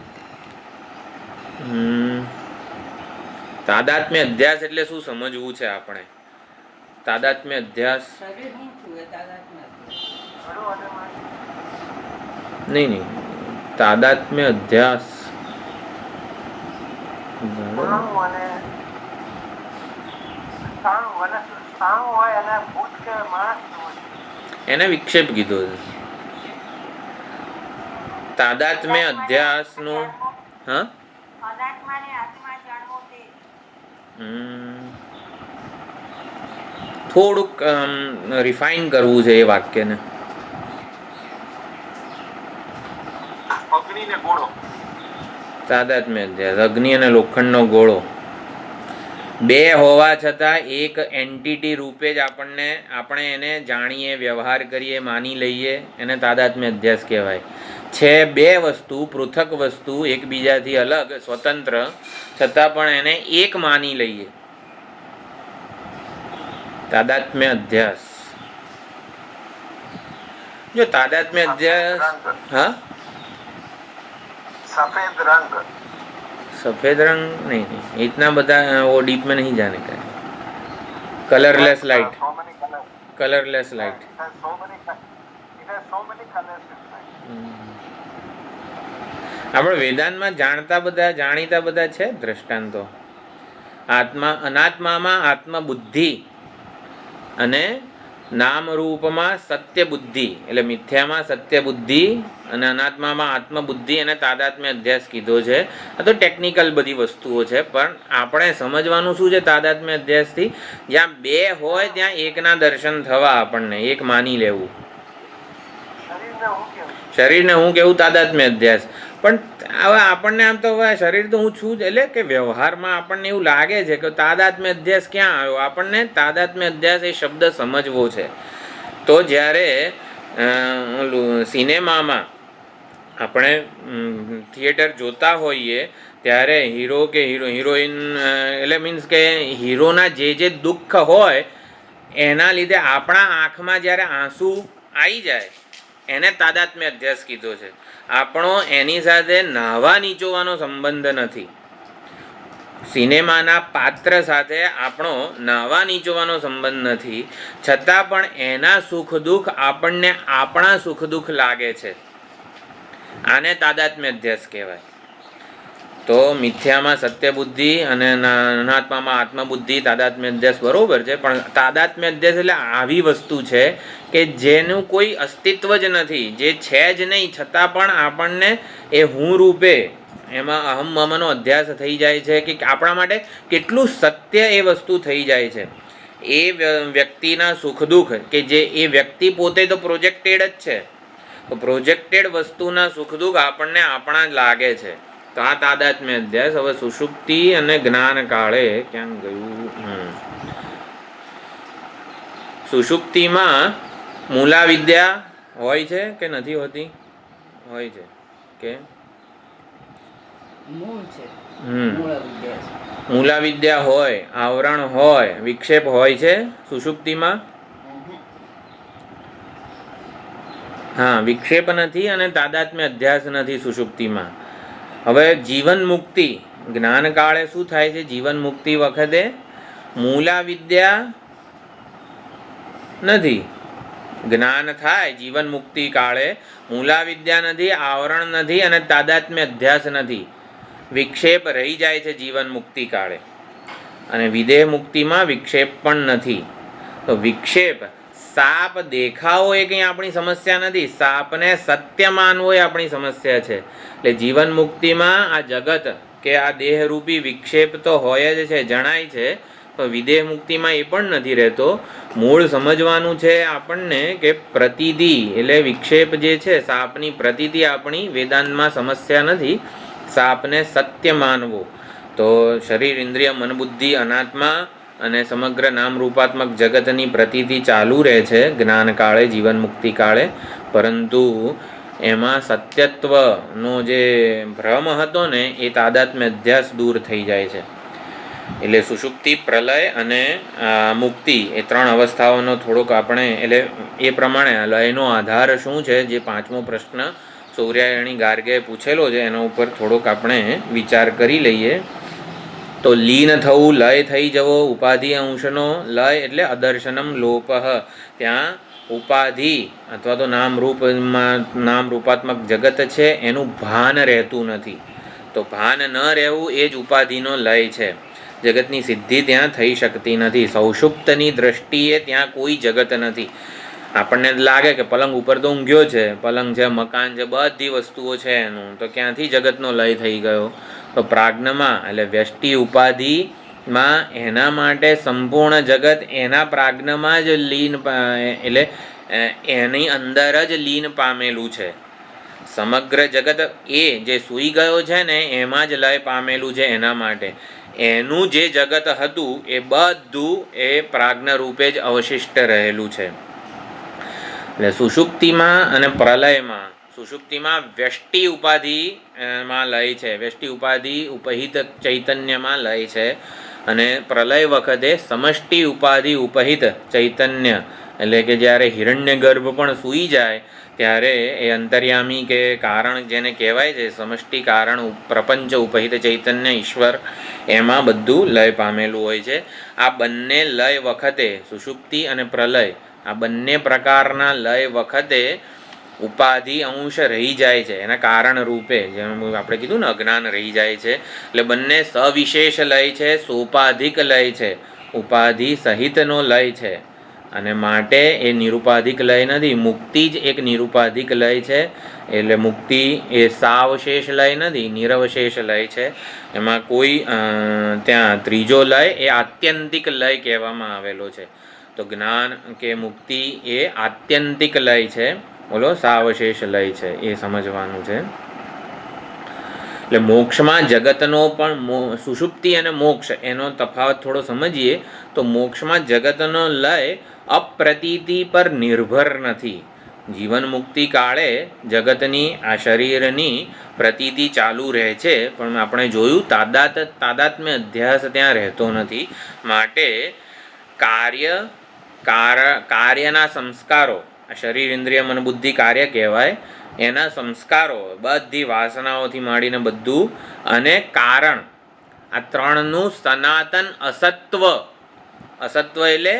તાદાત્મ્ય અધ્યાસ એટલે શું સમજવું છે આપણે? તાદાત્મ્ય અધ્યાસ નહીં, તાદાત્મ્ય અધ્યાસ એને વિક્ષેપ કીધો છે. તાદાત્મ્ય અધ્યાસનું થોડુંક રિફાઇન કરવું છે એ વાક્યને. તાદાત્મ્ય અધ્યાસ, અગ્નિ અને લોખંડનો ગોળો 2 હોવા છતાં એક એન્ટિટી રૂપે જ આપણે એને જાણીએ, વ્યવહાર કરીએ, માની લઈએ, એને તાદાત્મ્ય અધ્યાસ કહેવાય છે. 2 વસ્તુ, પૃથક વસ્તુ, એકબીજાથી અલગ સ્વતંત્ર, છતાં પણ એને એક માની લઈએ, તાદાત્મ્ય અધ્યાસ. જો તાદાત્મ્ય અધ્યાસ सफेद रंग नहीं, इतना बता वो डीप में नहीं जाने का. Colourless light, colourless light. આપણે વેદાંતમાં જાણીતા બધા છે દ્રષ્ટાંતો. આત્મા અનાત્મામાં આત્મબુદ્ધિ અને નામ રૂપમાં સત્ય બુદ્ધિ, એટલે મિથ્યામાં સત્ય બુદ્ધિ અને અનાત્મામાં આત્મબુદ્ધિ અને તાદાત્મ્ય અધ્યાસ કીધો છે. આ તો ટેકનિકલ બધી વસ્તુઓ છે, પણ આપણે સમજવાનું શું છે તાદાત્મ્ય અધ્યાસથી? જ્યાં 2 હોય ત્યાં એકના દર્શન થવા, આપણને એક માની લેવું. શરીરને હું કેવું તાદાત્મ્ય અધ્યાસ. પણ હવે આપણને આમ તો હવે શરીર તો હું છું જ, એટલે કે વ્યવહારમાં આપણને એવું લાગે છે કે તાદાત્મ્ય અધ્યાસ ક્યાં આવ્યો. આપણને તાદાત્મ્ય અધ્યાસ એ શબ્દ સમજવો છે. તો જ્યારે સિનેમામાં આપણે થિયેટર જોતા હોઈએ ત્યારે હીરો કે હિરોઈન એટલે મીન્સ કે હીરોના જે દુઃખ હોય એના લીધે આપણા આંખમાં જ્યારે આંસુ આવી જાય એને તાદાત્મ્ય અધ્યાસ કીધો છે. આપણો એની સાથે નાહવા નીચોવાનો સંબંધ નથી. સિનેમાના પાત્ર સાથે આપણો નાહવા નીચોવાનો સંબંધ નથી, છતાં પણ એના સુખ દુઃખ આપણને આપણા સુખ દુઃખ લાગે છે. આને તાદાત્મ્ય અધ્યાસ કહેવાય. તો મિથ્યામાં સત્ય બુદ્ધિ અને અનાત્મામાં આત્મબુદ્ધિ તાદાત્મ્ય અધ્યાસ બરોબર છે, પણ તાદાત્મ્ય અધ્યાસ એટલે આવી વસ્તુ છે કે જેનું કોઈ અસ્તિત્વ જ નથી, જે છે જ નહીં, છતાં પણ આપણને એ હું રૂપે એમાં અહમ મમનો અધ્યાસ થઈ જાય છે કે આપણા માટે કેટલું સત્ય એ વસ્તુ થઈ જાય છે. એ વ્યક્તિના સુખ દુઃખ કે જે એ વ્યક્તિ પોતે તો પ્રોજેક્ટેડ જ છે, તો પ્રોજેક્ટેડ વસ્તુના સુખ દુઃખ આપણને આપણા જ લાગે છે. તો આ તાદાત્મ્ય અધ્યાસ. હવે સુષુપ્તિ અને જ્ઞાન કાળે ક્યાં ગયું? સુષુપ્તિમાં મૂલા વિદ્યા હોય છે કે નથી હોતી? હોય છે કે મૂલા વિદ્યા હોય, આવરણ હોય, વિક્ષેપ હોય છે સુષુપ્તિમાં. હા, વિક્ષેપ નથી અને તાદાત્મ્ય અધ્યાસ નથી સુષુપ્તિમાં. હવે જીવન મુક્તિ જ્ઞાન કાળે શું થાય છે? જીવન મુક્તિ વખતે મૂલા વિદ્યા નથી, જ્ઞાન થાય. જીવન મુક્તિ કાળે મૂલા વિદ્યા નથી, આવરણ નથી અને તાદાત્મ્ય અધ્યાસ નથી. વિક્ષેપ રહી જાય છે જીવન મુક્તિ કાળે. અને વિદેહ મુક્તિમાં વિક્ષેપ પણ નથી. તો વિક્ષેપ, સાપ દેખાવો એ કંઈ આપણી સમસ્યા નથી, સાપને સત્ય માનવો એ આપણી સમસ્યા છે. એટલે જીવન મુક્તિમાં આ જગત કે આ દેહરૂપી વિક્ષેપ તો હોય જ છે, જણાય છે, તો વિદેહ મુક્તિમાં એ પણ નથી રહેતો. મૂળ સમજવાનું છે આપણને કે પ્રતીતિ એટલે વિક્ષેપ જે છે, સાપની પ્રતીતિ આપણી વેદાંતમાં સમસ્યા નથી. સાપને સત્ય માનવો. તો શરીર, ઇન્દ્રિય, મન, બુદ્ધિ, અનાત્મા અને સમગ્ર નામ રૂપાત્મક જગતની પ્રતીતિ ચાલુ રહે છે જ્ઞાન કાળે, જીવન મુક્તિ કાળે. પરંતુ એમાં સત્યત્વનો જે ભ્રમ હતો ને એ તાદાત્મ્ય અધ્યાસ દૂર થઈ જાય છે. એટલે સુષુપ્તિ, પ્રલય અને મુક્તિ એ ત્રણ અવસ્થાઓનો થોડોક આપણે એટલે એ પ્રમાણે લયનો આધાર શું છે, જે પાંચમો પ્રશ્ન સૌર્યાયણી ગાર્ગે પૂછેલો છે એના ઉપર થોડોક આપણે વિચાર કરી લઈએ. તો લીન થવું, લય થઈ જવો, ઉપાધિ અંશનો લય એટલે અદર્શનમ લોપઃ. ત્યાં ઉપાધિ અથવા તો નામ રૂપાત્મક જગત છે એનું ભાન રહેતું નથી. તો ભાન ન રહેવું એ જ ઉપાધિનો લય છે. જગતની સિદ્ધિ ત્યાં થઈ શકતી નથી. સૌષુપ્તની દ્રષ્ટિએ ત્યાં કોઈ જગત નથી. આપણને લાગે કે પલંગ ઉપર તો ઊંઘ્યો છે, પલંગ છે, મકાન છે, બધી વસ્તુઓ છે એનું, તો ક્યાંથી જગતનો લય થઈ ગયો? તો પ્રાજ્ઞમાં એટલે વ્યષ્ટિ ઉપાધિમાં એના માટે સંપૂર્ણ જગત એના પ્રાજ્ઞમાં જ લીન એટલે એની અંદર જ લીન પામેલું છે. સમગ્ર જગત એ જે સૂઈ ગયો છે ને એમાં જ લય પામેલું છે. એના માટે એનું જે જગત હતું એ બધું એ પ્રાજ્ઞ રૂપે જ અવશિષ્ટ રહેલું છે. એટલે સુષુપ્તિમાં અને પ્રલયમાં, સુષુપ્તિમાં વ્યષ્ટિ ઉપાધિમાં લય છે, વ્યષ્ટિ ઉપાધિ ઉપહિત ચૈતન્યમાં લય છે. અને પ્રલય વખતે સમષ્ટિ ઉપાધિ ઉપહિત ચૈતન્ય એટલે કે જ્યારે હિરણ્ય ગર્ભ પણ સૂઈ જાય ત્યારે એ અંતર્યામી કે કારણ જેને કહેવાય છે સમષ્ટિ કારણ પ્રપંચ ઉપહિત ચૈતન્ય ઈશ્વર, એમાં બધું લય પામેલું હોય છે. આ બંને લય વખતે સુષુપ્તિ અને પ્રલય આ બંને પ્રકારના લય વખતે ઉપાધિ અંશ રહી જાય છે. એના કારણ રૂપે જેમ આપણે કીધું ને અજ્ઞાન રહી જાય છે. એટલે બંને સવિશેષ લય છે, સોપાધિક લય છે, ઉપાધિ સહિતનો લય છે. અને માટે એ નિરુપાધિક લય નથી. મુક્તિ જ એક નિરુપાધિક લય છે. એટલે મુક્તિ એ સાવશેષ લય નથી, નિરવશેષ લય છે. એમાં કોઈ ત્યાં ત્રીજો લય એ આત્યંતિક લય કહેવામાં આવેલો છે. તો જ્ઞાન કે મુક્તિ એ આત્યંતિક લય છે, બોલો સાવશેષ લય છે, એ સમજવાનું છે. એટલે મોક્ષમાં જગતનો પણ સુષુપ્તિ અને મોક્ષ એનો તફાવત થોડો સમજીએ તો મોક્ષમાં જગતનો લય અપ્રતીતિ પર નિર્ભર નથી. જીવન મુક્તિ કાળે જગતની આ શરીરની પ્રતીતિ ચાલુ રહે છે, પણ આપણે જોયું તાદાત્મ્ય અધ્યાસ ત્યાં રહેતો નથી. માટે કાર્ય કાર્યના સંસ્કારો, આ શરીર ઇન્દ્રિય મન બુદ્ધિ કાર્ય કહેવાય, એના સંસ્કારો બધી વાસનાઓથી માંડીને બધું, અને કારણ, આ ત્રણનું સનાતન અસત્વ. અસત્વ એટલે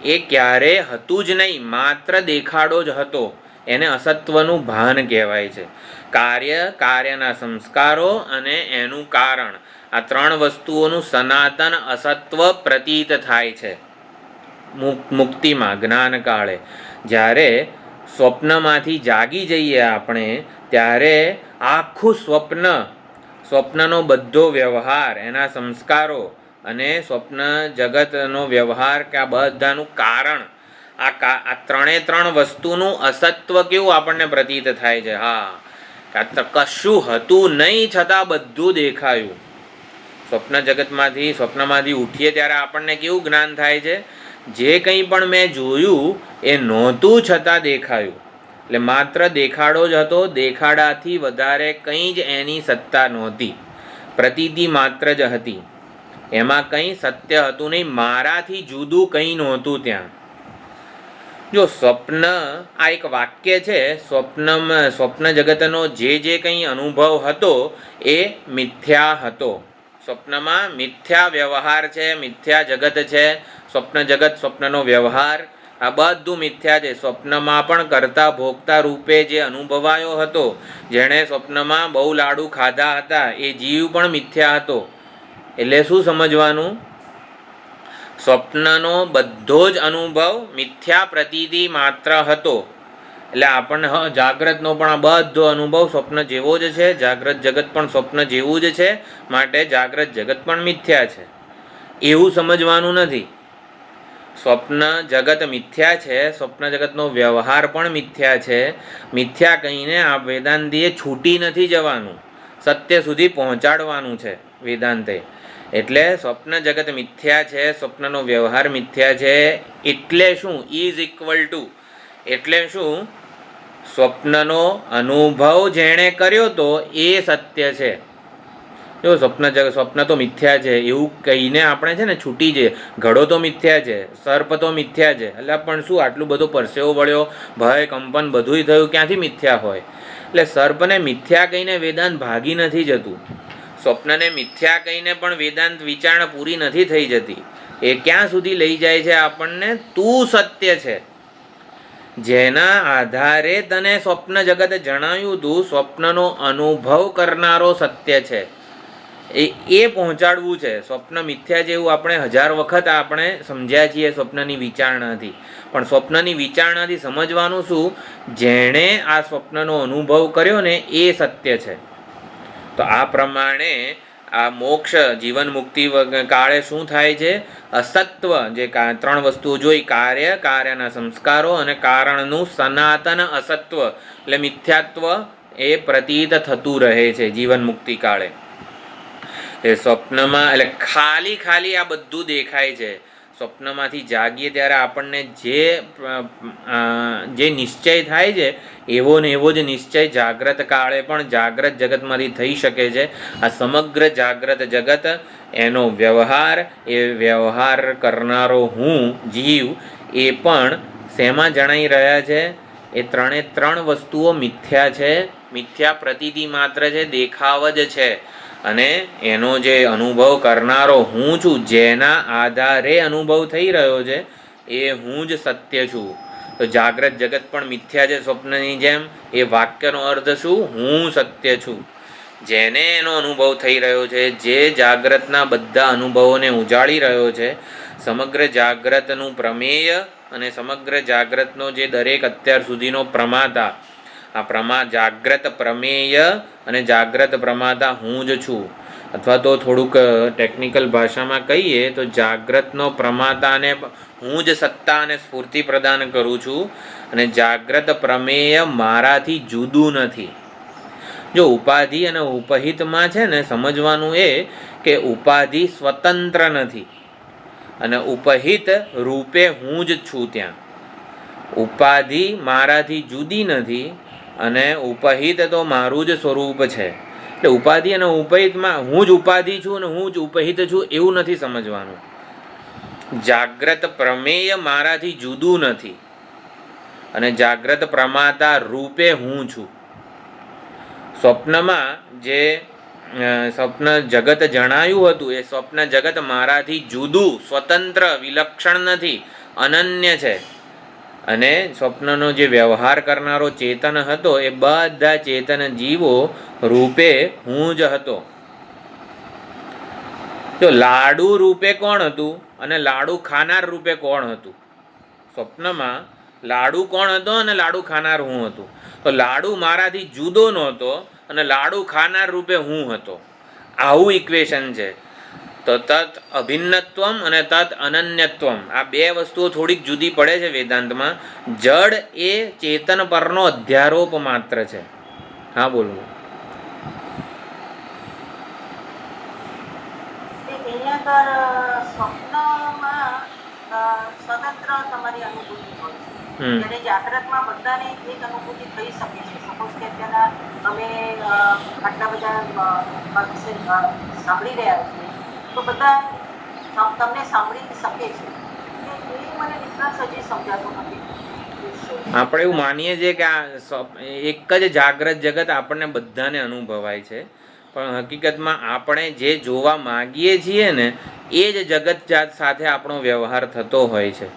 એ ક્યારે હતું જ નહીં, માત્ર દેખાડો જ હતો, એને અસત્વનું ભાન કહેવાય છે. કાર્યના સંસ્કારો અને એનું કારણ, આ ત્રણ વસ્તુઓનું સનાતન અસત્વ પ્રતીત થાય છે મુક્તિમાં, જ્ઞાનકાળે. જ્યારે સ્વપ્નમાંથી જાગી જઈએ આપણે, ત્યારે આખું સ્વપ્નનો બધો વ્યવહાર, એના સંસ્કારો અને સ્વપ્ન જગતનો વ્યવહાર, કે આ બધાનું કારણ, આ ત્રણ વસ્તુનું અસત્વ કેવું આપણને પ્રતીત થાય છે. હા, કશું હતું નહીં છતાં બધું દેખાયું. સ્વપ્નમાંથી ઉઠીએ ત્યારે આપણને કેવું જ્ઞાન થાય છે? જે કંઈ પણ મેં જોયું એ નહોતું છતાં દેખાયું. એટલે માત્ર દેખાડો જ હતો, દેખાડાથી વધારે કંઈ જ એની સત્તા નહોતી, પ્રતીતિ માત્ર જ હતી. એમાં કંઈ સત્ય હતું નહીં, મારાથી જુદું કંઈ નહોતું ત્યાં. જો સ્વપ્ન, આ એક વાક્ય છે, સ્વપ્ન જગતનો જે કંઈ અનુભવ હતો એ મિથ્યા હતો. સ્વપ્નમાં મિથ્યા વ્યવહાર છે, મિથ્યા જગત છે. સ્વપ્ન જગત, સ્વપ્નનો વ્યવહાર, આ બધું મિથ્યા છે. સ્વપ્નમાં પણ કરતા ભોગતા રૂપે જે અનુભવાયો હતો, જેણે સ્વપ્નમાં બહુ લાડુ ખાધા હતા, એ જીવ પણ મિથ્યા હતો. એટલે શું સમજવાનું? સ્વપ્નનો બધો જ અનુભવ મિથ્યા પ્રતીતિ માત્ર હતો. એટલે આપણને જાગ્રતનો પણ આ બધો અનુભવ સ્વપ્ન જેવો જ છે, જાગ્રત જગત પણ સ્વપ્ન જેવું જ છે, માટે જાગ્રત જગત પણ મિથ્યા છે એવું સમજવાનું નથી. સ્વપ્ન જગત મિથ્યા છે, સ્વપ્ન જગતનો વ્યવહાર પણ મિથ્યા છે. મિથ્યા કહીને આ વેદાંતિએ છૂટી નથી જવાનું, સત્ય સુધી પહોંચાડવાનું છે વેદાંતે. એટલે સ્વપ્ન જગત મિથ્યા છે, સ્વપ્નનો વ્યવહાર મિથ્યા છે. એટલે શું? ઇઝ ઇક્વલ ટુ, એટલે શું? સ્વપ્નનો અનુભવ જેણે કર્યો તો એ સત્ય છે. જો સ્વપ્ન તો મિથ્યા છે એવું કહીને આપણે છે ને છૂટી જઈએ. ઘડો તો મિથ્યા છે, સર્પ તો મિથ્યા છે, એટલે પણ શું આટલું બધું પરસેવો વળ્યો, ભય કંપન બધુંય થયું, ક્યાંથી મિથ્યા હોય? એટલે સર્પને મિથ્યા કહીને વેદાંત ભાગી નથી જતું, સ્વપ્નને મિથ્યા કહીને પણ વેદાંત વિચારણા પૂરી નથી થઈ જતી. એ ક્યાં સુધી લઈ જાય છે આપણને? તું સત્ય છે, જેના આધારે તને સ્વપ્ન જગત જણાવ્યું તું, સ્વપ્નનો અનુભવ કરનારો સત્ય છે, એ પહોંચાડવું છે. સ્વપ્ન મિથ્યા જેવું આપણે 1000 વખત આપણે સમજ્યા છીએ સ્વપ્નની વિચારણાથી, પણ સ્વપ્નની વિચારણાથી સમજવાનું શું? જેણે આ સ્વપ્નનો અનુભવ કર્યો ને એ સત્ય છે. તો આ પ્રમાણે આ મોક્ષ જીવન મુક્તિ કાળે શું થાય છે? અસત્વ, જે 3 વસ્તુઓ જોઈ, કાર્યના સંસ્કારો અને કારણનું સનાતન અસત્વ એટલે મિથ્યાત્વ, એ પ્રતીત થતું રહે છે જીવન મુક્તિ કાળે. એ સ્વપ્નમાં એટલે ખાલી આ બધું દેખાય છે. સ્વપ્નમાંથી જાગીએ ત્યારે આપણને જે નિશ્ચય થાય છે એવો ને એવો જ નિશ્ચય જાગ્રત કાળે પણ જાગ્રત જગતમાંથી થઈ શકે છે. આ સમગ્ર જાગ્રત જગત, એનો વ્યવહાર, એ વ્યવહાર કરનારો હું જીવ, એ પણ શેમાં જણાઈ રહ્યા છે? એ 3 વસ્તુઓ મિથ્યા છે, મિથ્યા પ્રતીતિ માત્ર છે, દેખાવ જ છે. અને એનો જે અનુભવ કરનારો હું છું, જેના આધારે અનુભવ થઈ રહ્યો છે, એ હું જ સત્ય છું. તો જાગ્રત જગત પણ મિથ્યા છે સ્વપ્નની જેમ. એ વાક્યનો અર્થ શું? હું સત્ય છું. જેને એનો અનુભવ થઈ રહ્યો છે, જે જાગ્રતના બધા અનુભવોને ઉજાળી રહ્યો છે, સમગ્ર જાગ્રતનું પ્રમેય અને સમગ્ર જાગ્રતનો જે દરેક અત્યાર સુધીનો પ્રમાતા, આ જાગ્રત પ્રમેય અને જાગ્રત પ્રમાતા હું જ છું. અથવા તો થોડુંક ટેકનિકલ ભાષામાં કહીએ તો જાગ્રતનો પ્રમાતાને હું જ સત્તા અને સ્ફૂર્તિ પ્રદાન કરું છું, અને જાગ્રત પ્રમેય મારાથી જુદું નથી. જો ઉપાધિ અને ઉપહિતમાં છે ને સમજવાનું એ કે ઉપાધિ સ્વતંત્ર નથી અને ઉપહિત રૂપે હું જ છું. ત્યાં ઉપાધિ મારાથી જુદી નથી અને ઉપહિત તો મારું જ સ્વરૂપ છે. એટલે ઉપાધિ અને ઉપહિતમાં હું જ ઉપાધિ છું અને હું જ ઉપહિત છું એવું નથી સમજવાનું. જાગ્રત પ્રમેય મારાથી જુદું નથી અને જાગ્રત પ્રમાતા રૂપે હું છું. સ્વપ્નમાં જે સ્વપ્ન જગત જણાયું હતું એ સ્વપ્ન જગત મારાથી જુદું, સ્વતંત્ર, વિલક્ષણ નથી, અનન્ય છે. અને સ્વપ્નનો જે વ્યવહાર કરનારો ચેતન હતો એ બધા ચેતન જીવો રૂપે હું જ હતો. તો લાડુ રૂપે કોણ હતું અને લાડુ ખાનાર રૂપે કોણ હતું? સ્વપ્નમાં લાડુ કોણ હતો અને લાડુ ખાનાર હું હતું. તો લાડુ મારાથી જુદો નહોતો અને લાડુ ખાનાર રૂપે હું હતો. આવું ઇક્વેશન છે. તો તત અભિન્નત્વમ અને તત અનન્યત્વમ, આ બે વસ્તુઓ થોડીક જુદી પડે છે વેદાંતમાં. જડ એ ચેતન પરનો અધ્યારોપ માત્ર છે. હા બોલો. સ્વતંત્ર તમારી અનુભૂતિ હોય છે, જ્યારે જાગ્રતમાં બધાને એક અનુભૂતિ થઈ શકે છે. સપોઝ કે અત્યારના અમે આટલા બધા સાંભળી રહ્યા છીએ તો બધા તમને સાંભળી શકે છે. એ મને ડિફરન્સ હજી સમજાતો નથી. આપણે એવું માનીએ છીએ કે આ એક જ જાગ્રત જગત આપણને બધાને અનુભવાય છે, પણ હકીકતમાં આપણે જે જોવા માગીએ છીએ ને એ જ જગત જાત સાથે આપણો વ્યવહાર થતો હોય છે.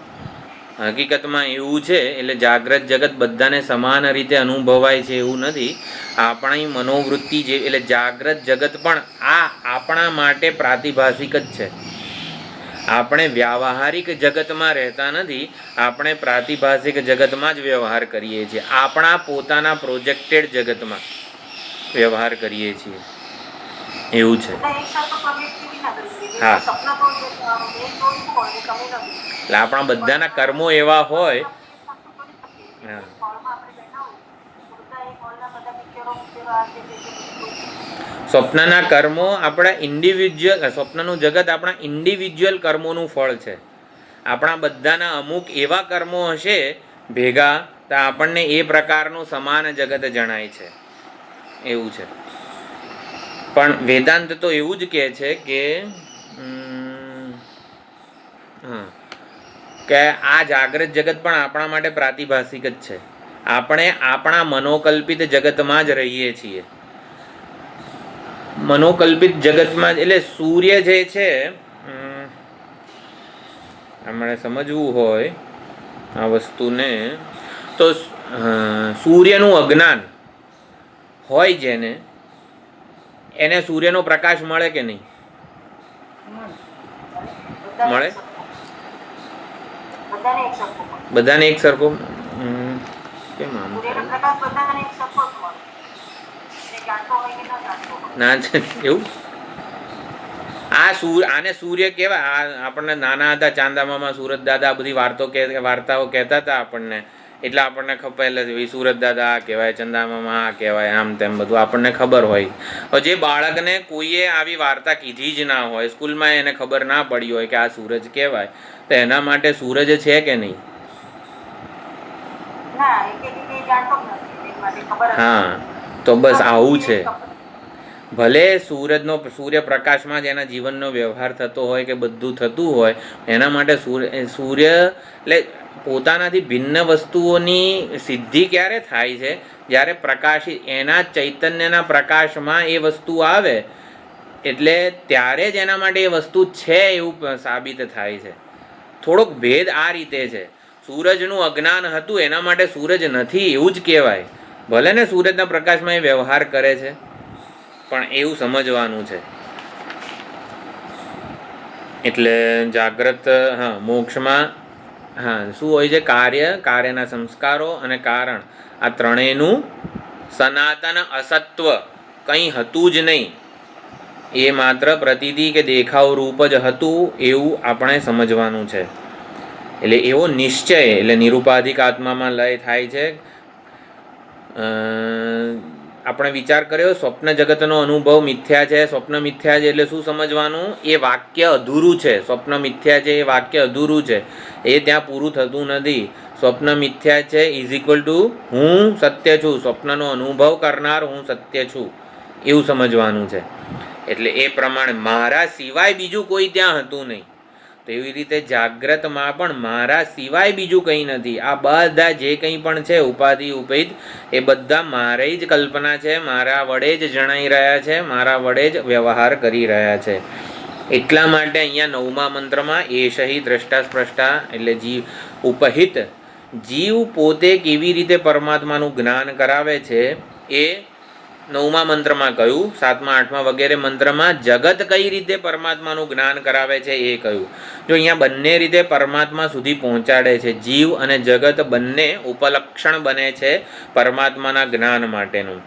હકીકતમાં એવું છે. એટલે જાગ્રત જગત બધાને સમાન રીતે અનુભવાય છે એવું નથી. આપણી મનોવૃત્તિ જે, એટલે જાગ્રત જગત પણ આ આપણા માટે પ્રાતિભાષિક જ છે. આપણે વ્યાવહારિક જગતમાં રહેતા નથી, આપણે પ્રાતિભાષિક જગતમાં જ વ્યવહાર કરીએ છીએ. આપણા પોતાના પ્રોજેક્ટેડ જગતમાં વ્યવહાર કરીએ છીએ. એવું છે. હા, એટલે આપણા બધાના કર્મો એવા હોય. હા, સ્વપ્નના કર્મો આપણા ઇન્ડિવિજ્યુઅલ, સ્વપ્નનું જગત આપણા ઇન્ડિવિજ્યુઅલ કર્મોનું ફળ છે. આપણા બધાના અમુક એવા કર્મો હશે ભેગા તો આપણને એ પ્રકારનું સમાન જગત જણાય છે. એવું છે. પણ વેદાંત તો એવું જ કહે છે કે કે આ જાગ્રત જગત પણ આપણા માટે પ્રાતિભાષિક જ છે. આપણે આપણા મનોકલ્પિત જગતમાં જ રહીએ છીએ. મનોકલ્પિત જગતમાં એટલે સૂર્ય જે છે, આપણે સમજવું હોય આ વસ્તુને તો સૂર્યનું અજ્ઞાન હોય જેને, એને સૂર્યનો પ્રકાશ મળે કે નહીં? મળે. બધાને એક સરખો કેમ આમ ના છે એવું? આને સૂર્ય કહેવાય. આપણને નાના હતા ચાંદામામાં સુરત દાદા બધી વાર્તાઓ કહેતા હતા આપણને, એટલે આપણને ખબર સુરત દાદા આ કહેવાય, ચંદામામા આ કહેવાય, આમ તેમ બધું આપણને ખબર હોય. જે બાળકને કોઈએ આવી વાર્તા કીધી જ ના હોય, સ્કૂલમાં એને ખબર ના પડી હોય કે આ સૂરજ કહેવાય, તો એના માટે સૂરજ છે કે નહીં? હા, તો બસ આવું છે. ભલે સૂર્યપ્રકાશમાં જ એના જીવનનો વ્યવહાર થતો હોય કે બધું થતું હોય, એના માટે સૂર્ય એટલે પોતાનાથી ભિન્ન વસ્તુઓની સિદ્ધિ ક્યારે થાય છે? જ્યારે પ્રકાશી એના ચૈતન્યના પ્રકાશમાં એ વસ્તુ આવે એટલે ત્યારે જ એના માટે એ વસ્તુ છે એવું સાબિત થાય છે. થોડોક ભેદ આ રીતે છે. સૂરજનું અજ્ઞાન હતું એના માટે સૂરજ નથી એવું જ કહેવાય. ભલે ને સૂરજના પ્રકાશમાં એ વ્યવહાર કરે છે, પણ એવું સમજવાનું છે. એટલે જાગ્રત મોક્ષમાં શું હોય છે? કાર્યના સંસ્કારો અને કારણ, આ ત્રણેયનું સનાતન અસત્વ કંઈ હતું જ નહીં. એ માત્ર પ્રતીતિ કે દેખાવ રૂપ જ હતું એવું આપણે સમજવાનું છે. એટલે એવો નિશ્ચય, એટલે નિરુપાધિક આત્મામાં લય થાય છે. આપણે વિચાર કર્યો સ્વપ્ન જગતનો અનુભવ મિથ્યા છે. સ્વપ્ન મિથ્યા છે એટલે શું સમજવાનું? એ વાક્ય અધૂરું છે. સ્વપ્ન મિથ્યા છે એ વાક્ય અધૂરું છે, એ ત્યાં પૂરું થતું નથી. સ્વપ્ન મિથ્યા છે ઇઝ ઇક્વલ ટુ હું સત્ય છું, સ્વપ્નનો અનુભવ કરનાર હું સત્ય છું, એવું સમજવાનું છે. એટલે એ પ્રમાણે મારા સિવાય બીજું કોઈ ત્યાં હતું નહીં. તેવી રીતે જાગ્રતમાં પણ મારા સિવાય બીજું કંઈ નથી. આ બધા જે કંઈ પણ છે ઉપાધિ ઉપેદ એ બધા મારી જ કલ્પના છે, મારા વડે જ જણાઈ રહ્યા છે, મારા વડે જ વ્યવહાર કરી રહ્યા છે. એટલા માટે અહીંયા 9મા મંત્રમાં એશહી દ્રષ્ટા સ્પષ્ટા એટલે જીવ ઉપહિત જીવ પોતે કેવી રીતે પરમાત્માનું જ્ઞાન કરાવે છે એ 9મા મંત્રમાં કહ્યું. 7મા 8મા વગેરે મંત્રમાં જગત કઈ રીતે પરમાત્માનું જ્ઞાન કરાવે છે એ કહ્યું. જો અહીંયા બંને રીતે પરમાત્મા સુધી પહોંચાડે છે. જીવ અને જગત બંને ઉપલક્ષણ બને છે પરમાત્માના જ્ઞાન માટેનું.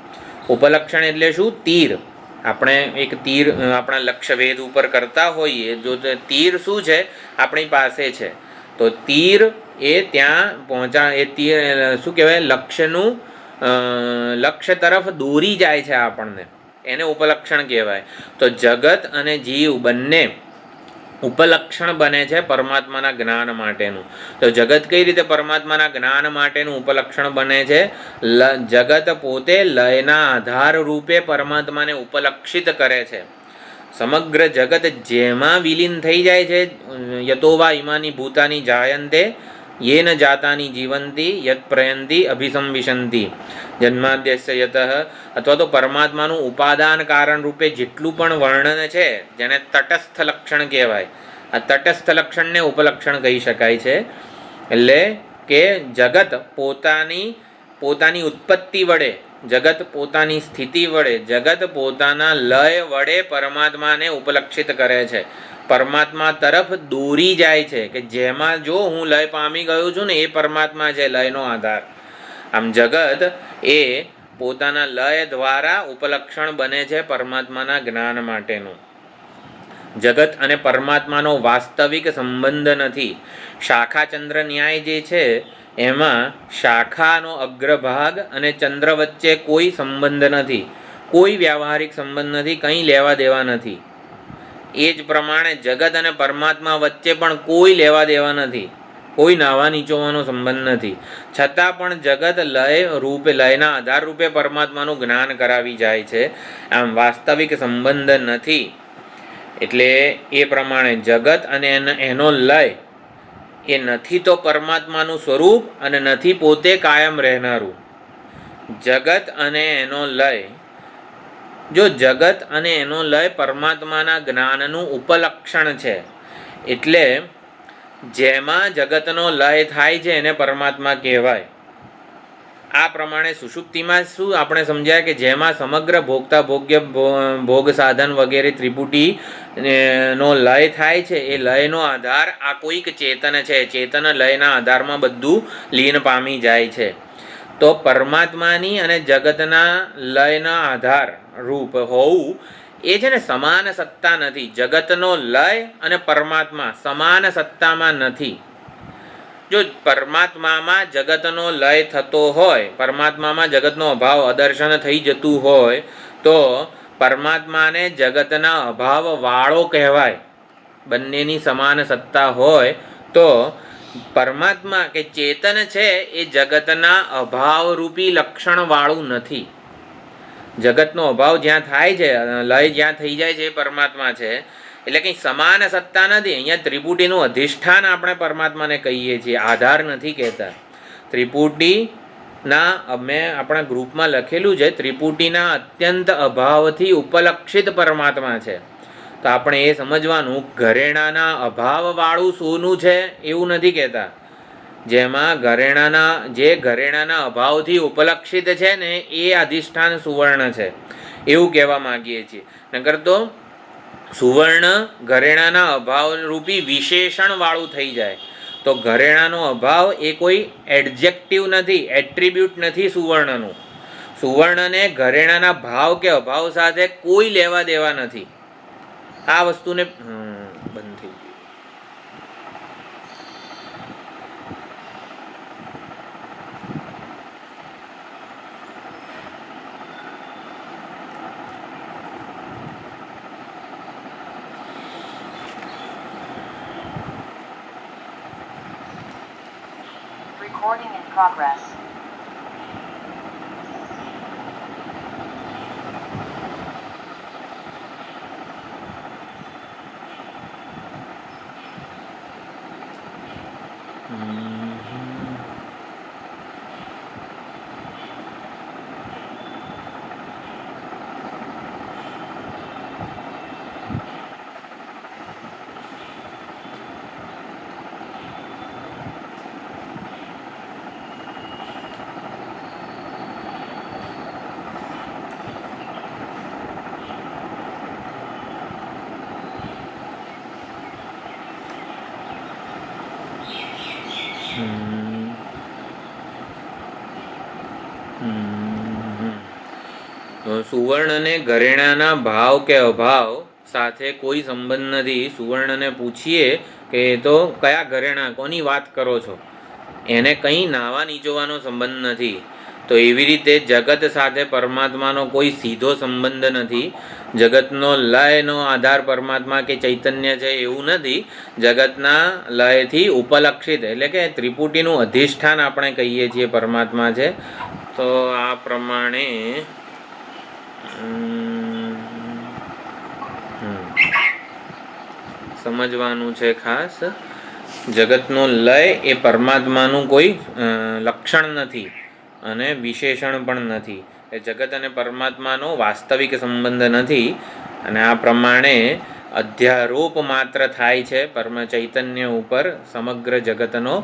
ઉપલક્ષણ એટલે શું? તીર. આપણે એક તીર આપણા લક્ષ્યભેદ ઉપર કરતા હોઈએ, જો તીર શું છે આપણી પાસે છે, તો તીર એ ત્યાં એ તીર શું કહેવાય, લક્ષ્યનું લક્ષ્ય તરફ દોરી જાય છે આપણને, એને ઉપલક્ષણ કહેવાય. તો જગત અને જીવ બંને ઉપલક્ષણ બને છે પરમાત્માના જ્ઞાન માટેનું. તો જગત કઈ રીતે પરમાત્માના જ્ઞાન માટેનું ઉપલક્ષણ બને છે? જગત પોતે લયના આધાર રૂપે પરમાત્માને ઉપલક્ષિત કરે છે. સમગ્ર જગત જેમાં વિલીન થઈ જાય છે, યતોવા ઇમાની ભૂતાની જાયંતે યેન જાતાની જીવંતી યત પ્રયંતી અભિસંવિશંતી જન્માદ્યસ્ય યતઃ, અથવા તો પરમાત્માનું ઉપાદાન કારણ રૂપે જેટલું પણ વર્ણન છે જેને તટસ્થ લક્ષણ કહેવાય, આ તટસ્થ લક્ષણને ઉપલક્ષણ કહી શકાય છે. એટલે કે જગત પોતાની ઉત્પત્તિ વડે, જગત પોતાની સ્થિતિ વડે, જગત પોતાના લય વડે પરમાત્માને ઉપલક્ષિત કરે છે, પરમાત્મા તરફ દોરી જાય છે, કે જેમાં જો હું લય પામી ગયો છું ને એ પરમાત્મા છે લયનો આધાર. આમ જગત એ પોતાના લય દ્વારા ઉપલક્ષણ બને છે પરમાત્માના જ્ઞાન માટેનું. જગત અને પરમાત્માનો વાસ્તવિક સંબંધ નથી. શાખા ચંદ્ર ન્યાય જે છે એમાં શાખાનો અગ્રભાગ અને ચંદ્ર વચ્ચે કોઈ સંબંધ નથી, કોઈ વ્યાવહારિક સંબંધ નથી, કંઈ લેવા દેવા નથી. એ જ પ્રમાણે જગત અને પરમાત્મા વચ્ચે પણ કોઈ લેવા દેવા નથી, કોઈ નાવા નીચોવાનો સંબંધ નથી. છતાં પણ જગત લયના આધાર રૂપે પરમાત્માનું જ્ઞાન કરાવી જાય છે. આમ વાસ્તવિક સંબંધ નથી. એટલે એ પ્રમાણે જગત અને એનો લય એ નથી તો પરમાત્માનું સ્વરૂપ અને નથી પોતે કાયમ રહેનારું. જગત અને એનો લય, જો જગત અને એનો લય પરમાત્માના જ્ઞાનનું ઉપલક્ષણ છે, એટલે જેમાં જગતનો લય થાય છે એને પરમાત્મા કહેવાય. આ પ્રમાણે સુષુપ્તિમાં શું આપણે સમજ્યા કે જેમાં સમગ્ર ભોગતા ભોગ્ય ભોગ સાધન વગેરે ત્રિપુટી નો લય થાય છે, એ લયનો આધાર આ કોઈક ચેતન છે. ચેતન લયના આધારમાં બધું લીન પામી જાય છે. તો પરમાત્માની અને જગતના લયના આધાર રૂપ હોવું એ છે ને સમાન સત્તા નથી. જગતનો લય અને પરમાત્મા સમાન સત્તામાં નથી. જો પરમાત્મામાં જગતનો લય થતો હોય, પરમાત્મામાં જગતનો અભાવ અદર્શન થઈ જતું હોય, તો પરમાત્માને જગતના અભાવ વાળો કહેવાય. બંનેની સમાન સત્તા હોય તો પરમાત્મા કે ચેતન છે એ જગતના અભાવરૂપી લક્ષણ વાળું નથી. જગતનો અભાવ જ્યાં થાય છે, લય જ્યાં થઈ જાય છે એ પરમાત્મા છે. એટલે કંઈ સમાન સત્તા નથી. અહીંયા ત્રિપુટીનું અધિષ્ઠાન આપણે પરમાત્માને કહીએ છીએ, આધાર નથી કહેતા. ત્રિપુટીના મેં આપણા ગ્રુપમાં લખેલું છે, ત્રિપુટીના અત્યંત અભાવથી ઉપલક્ષિત પરમાત્મા છે. તો આપણે એ સમજવાનું, ઘરેણાના અભાવવાળું સોનું છે એવું નથી કહેતા. જેમાં ઘરેણાના અભાવથી ઉપલક્ષિત છે ને એ અધિષ્ઠાન સુવર્ણ છે એવું કહેવા માંગીએ છીએ. નકર તો સુવર્ણ ઘરેણાના અભાવરૂપી વિશેષણ વાળું થઈ જાય. તો ઘરેણાનો અભાવ એ કોઈ એડજેક્ટિવ નથી, એટ્રીબ્યુટ નથી સુવર્ણનું. સુવર્ણને ઘરેણાના ભાવ કે અભાવ સાથે કોઈ લેવા દેવા નથી. આ વસ્તુને બંધ થઈ ગયું. Recording in progress. સુવર્ણ અને ઘરેણાના ભાવ કે અભાવ સાથે કોઈ સંબંધ નથી. સુવર્ણને પૂછીએ કે એ તો કયા ઘરેણા, કોની વાત કરો છો, એને કંઈ નાવા નીચોવાનો સંબંધ નથી. તો એવી રીતે જગત સાથે પરમાત્માનો કોઈ સીધો સંબંધ નથી. જગતનો લયનો આધાર પરમાત્મા કે ચૈતન્ય છે એવું નથી. જગતના લયથી ઉપલક્ષિત એટલે કે ત્રિપુટીનું અધિષ્ઠાન આપણે કહીએ છીએ પરમાત્મા છે. તો આ પ્રમાણે સમજવાનું છે ખાસ. જગતનો લય એ પરમાત્માનું કોઈ લક્ષણ નથી અને વિશેષણ પણ નથી. એ જગત અને પરમાત્માનો વાસ્તવિક સંબંધ નથી. અને આ પ્રમાણે અધ્યારોપ માત્ર થાય છે પરમ ચૈતન્ય ઉપર સમગ્ર જગતનો.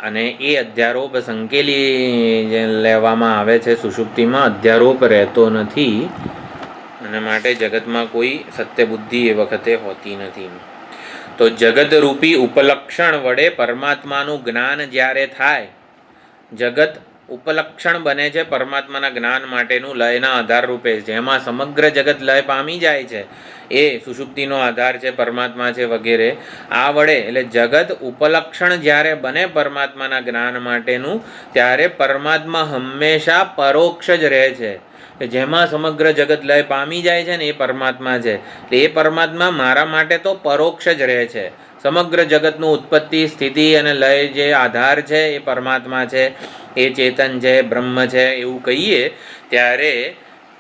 અને એ અધ્યારોપ સંકેલી લેવામાં આવે છે સુષુપ્તિમાં. અધ્યારોપ રહેતો નથી અને માટે જગતમાં કોઈ સત્ય બુદ્ધિ એ વખતે હોતી નથી. તો જગતરૂપી ઉપલક્ષણ વડે પરમાત્માનું જ્ઞાન જ્યારે થાય, જગત ઉપલક્ષણ બને છે પરમાત્માના જ્ઞાન માટેનું લયના આધાર રૂપે. જેમાં સમગ્ર જગત લય પામી જાય છે એ સુષુપ્તિનો આધાર છે, પરમાત્મા છે વગેરે. આ વડે એટલે જગત ઉપલક્ષણ જ્યારે બને પરમાત્માના જ્ઞાન માટેનું, ત્યારે પરમાત્મા હંમેશા પરોક્ષ જ રહે છે. જેમાં સમગ્ર જગત લય પામી જાય છે ને એ પરમાત્મા છે. એ પરમાત્મા મારા માટે તો પરોક્ષ જ રહે છે. સમગ્ર જગતનું ઉત્પત્તિ, સ્થિતિ અને લય જે આધાર છે એ પરમાત્મા છે, એ ચેતન છે, બ્રહ્મ છે એવું કહીએ ત્યારે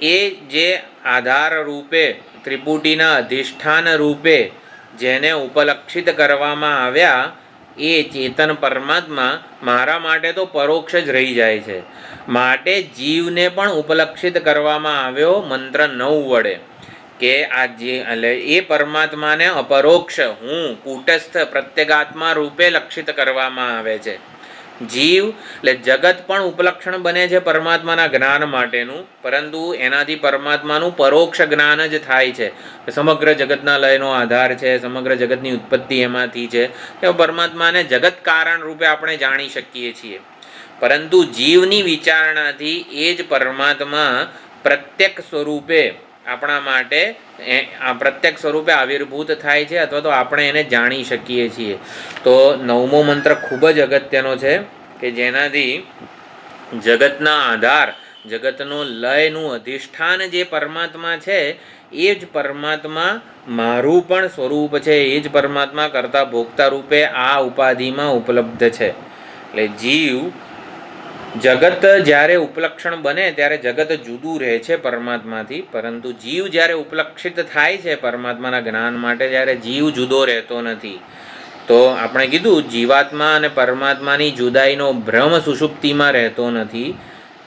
એ જે આધાર રૂપે ત્રિપુટીના અધિષ્ઠાન રૂપે જેને ઉપલક્ષિત કરવામાં આવ્યા એ ચેતન પરમાત્મા મારા માટે તો પરોક્ષ જ રહી જાય છે. માટે જીવને પણ ઉપલક્ષિત કરવામાં આવ્યો મંત્ર 9 વડે કે આ એટલે એ પરમાત્માને અપરોક્ષ હું કૂટસ્થ પ્રત્યેગાત્મા રૂપે લક્ષિત કરવામાં આવે છે. જીવ એટલે જગત પણ ઉપલક્ષણ બને છે પરમાત્માના જ્ઞાન માટેનું, પરંતુ એનાથી પરમાત્માનું પરોક્ષ જ્ઞાન જ થાય છે. સમગ્ર જગતના લયનો આધાર છે, સમગ્ર જગતની ઉત્પત્તિ એમાંથી છે. એ પરમાત્માને જગત કારણ રૂપે આપણે જાણી શકીએ છીએ. પરંતુ જીવની વિચારણાથી એ જ પરમાત્મા પ્રત્યક્ષ સ્વરૂપે આપણા માટે પ્રત્યક્ષ સ્વરૂપે આવિર્ભૂત થાય છે, અથવા તો આપણે એને જાણી શકીએ છીએ. તો 9મો મંત્ર ખૂબ જ અગત્યનો છે કે જેનાથી જગતના આધાર, જગતનો લયનું અધિષ્ઠાન જે પરમાત્મા છે એ જ પરમાત્મા મારું પણ સ્વરૂપ છે. એ જ પરમાત્મા કરતા ભોગતા રૂપે આ ઉપાધિમાં ઉપલબ્ધ છે. એટલે જીવ જગત જ્યારે ઉપલક્ષણ બને ત્યારે જગત જુદું રહે છે પરમાત્માથી, પરંતુ જીવ જ્યારે ઉપલક્ષિત થાય છે પરમાત્માના જ્ઞાન માટે ત્યારે જીવ જુદો રહેતો નથી. તો આપણે કીધું જીવાત્મા અને પરમાત્માની જુદાઈનો ભ્રમ સુષુપ્તિમાં રહેતો નથી.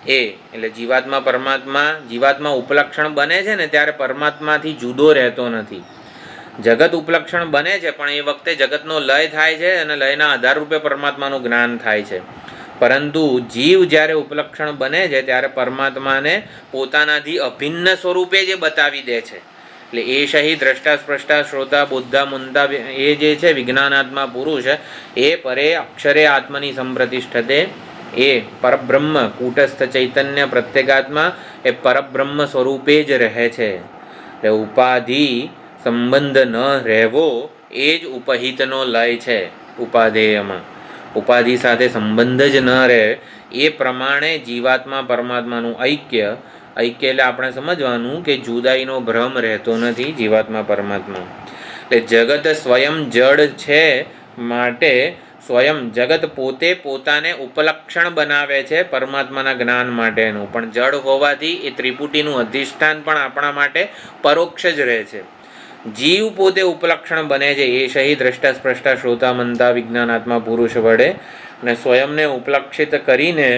એટલે જીવાત્મા ઉપલક્ષણ બને છે ને ત્યારે પરમાત્માથી જુદો રહેતો નથી. જગત ઉપલક્ષણ બને છે પણ એ વખતે જગતનો લય થાય છે અને લયના આધાર રૂપે પરમાત્માનું જ્ઞાન થાય છે. પરંતુ જીવ જ્યારે ઉપલક્ષણ બને છે ત્યારે પરમાત્માને પોતાનાથી અભિન્ન સ્વરૂપે જે બતાવી દે છે. એટલે એ શહી દ્રષ્ટા સ્પષ્ટા શ્રોતા બુદ્ધા મુંદા એ જે છે વિજ્ઞાનાત્મા પુરુષ, એ પરે અક્ષરે આત્મની સંપ્રતિષ્ઠતે, એ પરબ્રહ્મ કૂટસ્થ ચૈતન્ય પ્રત્યેગાત્મા એ પરબ્રહ્મ સ્વરૂપે જ રહે છે. એટલે ઉપાધિ સંબંધ ન રહેવો એ જ ઉપહિતનો લય છે. ઉપાધેયમાં ઉપાધિ સાથે સંબંધ જ ન રહે એ પ્રમાણે જીવાત્મા પરમાત્માનું ઐક્ય એટલે આપણે સમજવાનું કે જુદાઈનો ભ્રમ રહેતો નથી જીવાત્મા પરમાત્મા. એટલે જગત સ્વયં જડ છે, માટે સ્વયં જગત પોતે પોતાને ઉપલક્ષણ બનાવે છે પરમાત્માના જ્ઞાન માટેનું, પણ જડ હોવાથી એ ત્રિપુટીનું અધિષ્ઠાન પણ આપણા માટે પરોક્ષ જ રહે છે. જીવ પોતે ઉપલક્ષણ બને છે એ શહી દ્રષ્ટા સ્પષ્ટા શ્રોતા મંતા વિજ્ઞાનાત્મા પુરુષ વડે, અને સ્વયંને ઉપલક્ષિત કરીને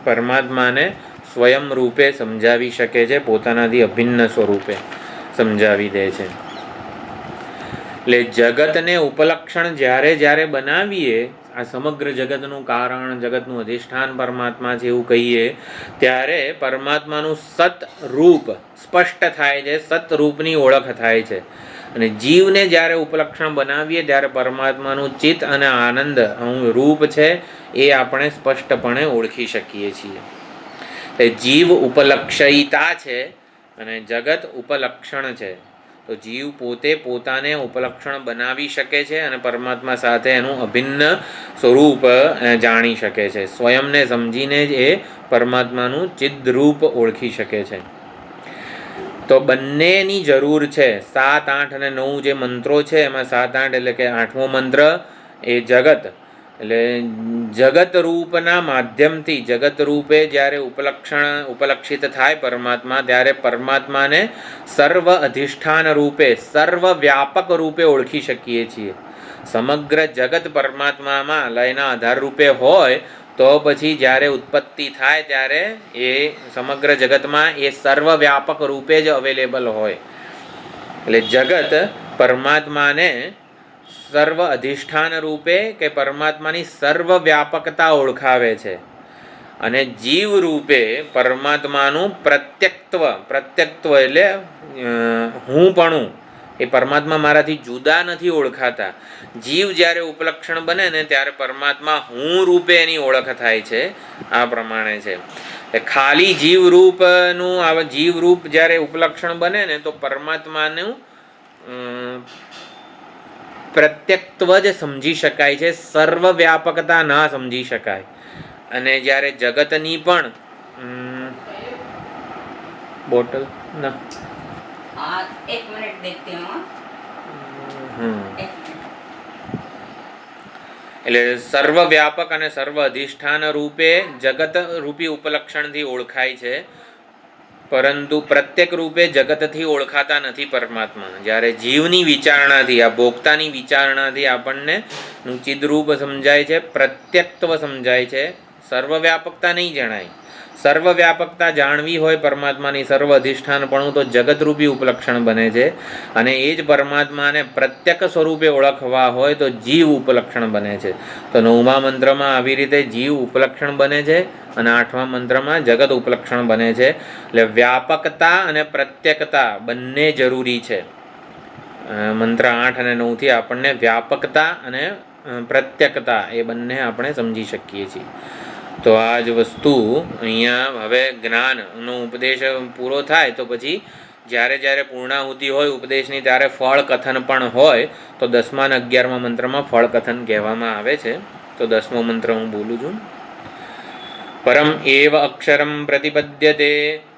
પરમાત્માને સ્વયં રૂપે સમજાવી શકે છે, પોતાનાથી અભિન્ન સ્વરૂપે સમજાવી દે છે. એટલે જગતને ઉપલક્ષણ જ્યારે જ્યારે બનાવીએ, આ સમગ્ર જગતનું કારણ, જગતનું અધિષ્ઠાન પરમાત્મા છે એવું કહીએ, ત્યારે પરમાત્માનું સત રૂપ સ્પષ્ટ થાય છે, સત રૂપની ઓળખ થાય છે. અને જીવને જ્યારે ઉપલક્ષણ બનાવીએ ત્યારે પરમાત્માનું ચિત્ત અને આનંદ રૂપ છે એ આપણે સ્પષ્ટપણે ઓળખી શકીએ છીએ. એ જીવ ઉપલક્ષયિતા છે અને જગત ઉપલક્ષણ છે. તો જીવ પોતે પોતાને ઉપલક્ષણ બનાવી શકે છે અને પરમાત્મા સાથે એનું અભિન્ન સ્વરૂપ જાણી શકે છે. સ્વયંને સમજીને જ એ પરમાત્માનું ચિદ્રૂપ ઓળખી શકે છે. તો બંનેની જરૂર છે. 7, 8 અને 9 જે મંત્રો છે એમાં 7, 8 એટલે કે 8મો મંત્ર એ જગત, એટલે જગત રૂપના માધ્યમથી જગત રૂપે જ્યારે ઉપલક્ષિત થાય પરમાત્મા, ત્યારે પરમાત્માને સર્વ અધિષ્ઠાન રૂપે, સર્વ વ્યાપક રૂપે ઓળખી શકીએ છીએ. સમગ્ર જગત પરમાત્મામાં લયના આધાર રૂપે હોય તો પછી જ્યારે ઉત્પત્તિ થાય ત્યારે એ સમગ્ર જગતમાં એ સર્વ વ્યાપક રૂપે જ અવેલેબલ હોય. એટલે જગત પરમાત્માને સર્વ અધિષ્ઠાન રૂપે કે પરમાત્માની સર્વ વ્યાપકતા ઓળખાવે છે. અને જીવ રૂપે પરમાત્માનું પ્રત્યક્ત્વ એટલે હુંપણું, એ પરમાત્મા મારાથી જુદા નથી ઓળખાતા. જીવ જ્યારે ઉપલક્ષણ બને ને ત્યારે પરમાત્મા હું રૂપે એની ઓળખ થાય છે. આ પ્રમાણે છે. ખાલી જીવરૂપ જ્યારે ઉપલક્ષણ બને ને તો પરમાત્માનું પ્રત્યક્ત્વ જ સમજી શકાય છે, સર્વ વ્યાપકતા ના સમજી શકાય. અને જ્યારે જગતની પણ બોટલ ના 1 मिनट देखती हूँ. એટલે સર્વ વ્યાપક અને સર્વ અધિષ્ઠાન રૂપે જગત રૂપી ઉપલક્ષણથી ઓળખાય છે, પરંતુ પ્રત્યેક રૂપે જગતથી ઓળખાતા નથી પરમાત્મા. જ્યારે જીવની વિચારણાથી, આ ભોગતાની વિચારણાથી આપણને ચિદ્રૂપ સમજાય છે, પ્રત્યક્ત્વ સમજાય છે, સર્વવ્યાપકતા નહીં જણાય. સર્વવ્યાપકતા જાણવી હોય પરમાત્માની, સર્વ અધિષ્ઠાનપણું, તો જગતરૂપી ઉપલક્ષણ બને છે. અને એ જ પરમાત્માને પ્રત્યક સ્વરૂપે ઓળખવા હોય તો જીવ ઉપલક્ષણ બને છે. તો 9મા મંત્રમાં આવી રીતે જીવ ઉપલક્ષણ બને છે અને 8મા મંત્રમાં જગત ઉપલક્ષણ બને છે. એટલે વ્યાપકતા અને પ્રત્યકતા બંને જરૂરી છે. મંત્ર 8 અને 9થી આપણને વ્યાપકતા અને પ્રત્યકતા એ બંને આપણે સમજી શકીએ છીએ. તો આ જ વસ્તુ અહીંયા હવે જ્ઞાનનો ઉપદેશ પૂરો થાય તો પછી જ્યારે જ્યારે પૂર્ણાહુતિ હોય ઉપદેશની ત્યારે ફળ કથન પણ હોય. તો 10મા અને 11મા મંત્રમાં ફળ કથન કહેવામાં આવે છે. તો 10મો મંત્ર હું બોલું છું. પરમ એવ અક્ષરમ પ્રતિપદ્યતે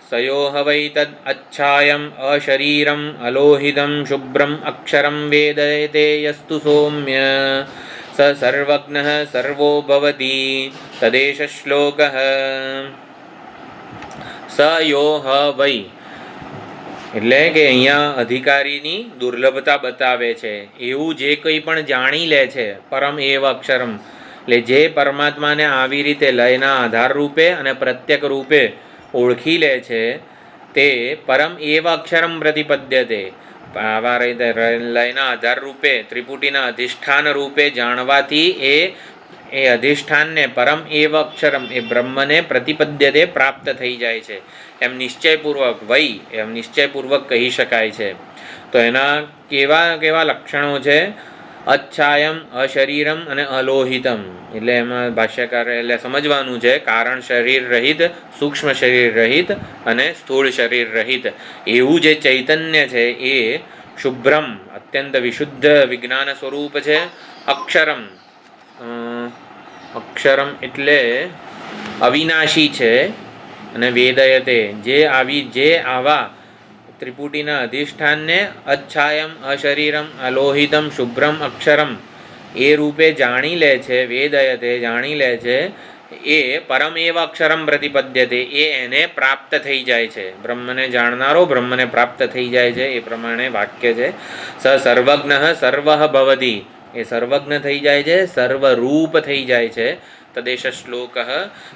સયોહ વૈ તદ અચ્છાયમ અશરીરમ અલોહિતમ શુભ્રમ અક્ષરમ વેદયતે યસ્તુ સૌમ્ય સ સર્વજ્ઞઃ સર્વો ભવતિ તદેશ શ્લોકઃ. સ યોહ વૈ એટલે કે અહીંયા અધિકારીની દુર્લભતા બતાવે છે. એવું જે કંઈ પણ જાણી લે છે, પરમ એવ અક્ષરમ, એટલે જે પરમાત્માને આવી રીતે લયના આધાર રૂપે અને પ્રત્યક રૂપે ઓળખી લે છે, તે પરમ એવ અક્ષરમ પ્રતિપદ્યતે, આવા રીતે લયના આધાર રૂપે ત્રિપુટીના અધિષ્ઠાન રૂપે જાણવાથી એ અધિષ્ઠાનને પરમ એવ અક્ષરમ, એ બ્રહ્મને પ્રતિપદ્યતે પ્રાપ્ત થઈ જાય છે. એમ નિશ્ચયપૂર્વક વૈ એમ નિશ્ચયપૂર્વક કહી શકાય છે. તો એના કેવા કેવા લક્ષણો છે? અચ્છાયમ, અશરીરમ અને અલોહિતમ. એટલે એમાં ભાષ્યકાર એટલે સમજવાનું છે, કારણ શરીર રહિત, સૂક્ષ્મ શરીર રહિત અને સ્થૂળ શરીર રહિત એવું જે ચૈતન્ય છે એ શુભ્રમ, અત્યંત વિશુદ્ધ વિજ્ઞાન સ્વરૂપ છે. અક્ષરમ, અક્ષરમ એટલે અવિનાશી છે. અને વેદયતે, જે આવા ત્રિપુટીના અધિષ્ઠાનને અચ્છાયમ, અશરીરમ, અલોહિતમ, શુભ્રમ, અક્ષરમ એ રૂપે જાણી લે છે, વેદયતે જાણી લે છે, એ પરમ એવ અક્ષરમ પ્રતિપદ્યતે, એ એને પ્રાપ્ત થઈ જાય છે. બ્રહ્મને જાણનારો બ્રહ્મને પ્રાપ્ત થઈ જાય છે, એ પ્રમાણે વાક્ય છે. સ સર્વજ્ઞ સર્વ ભવતિ, એ સર્વજ્ઞ થઈ જાય છે, સર્વરૂપ થઈ જાય છે તદેશ શ્લોક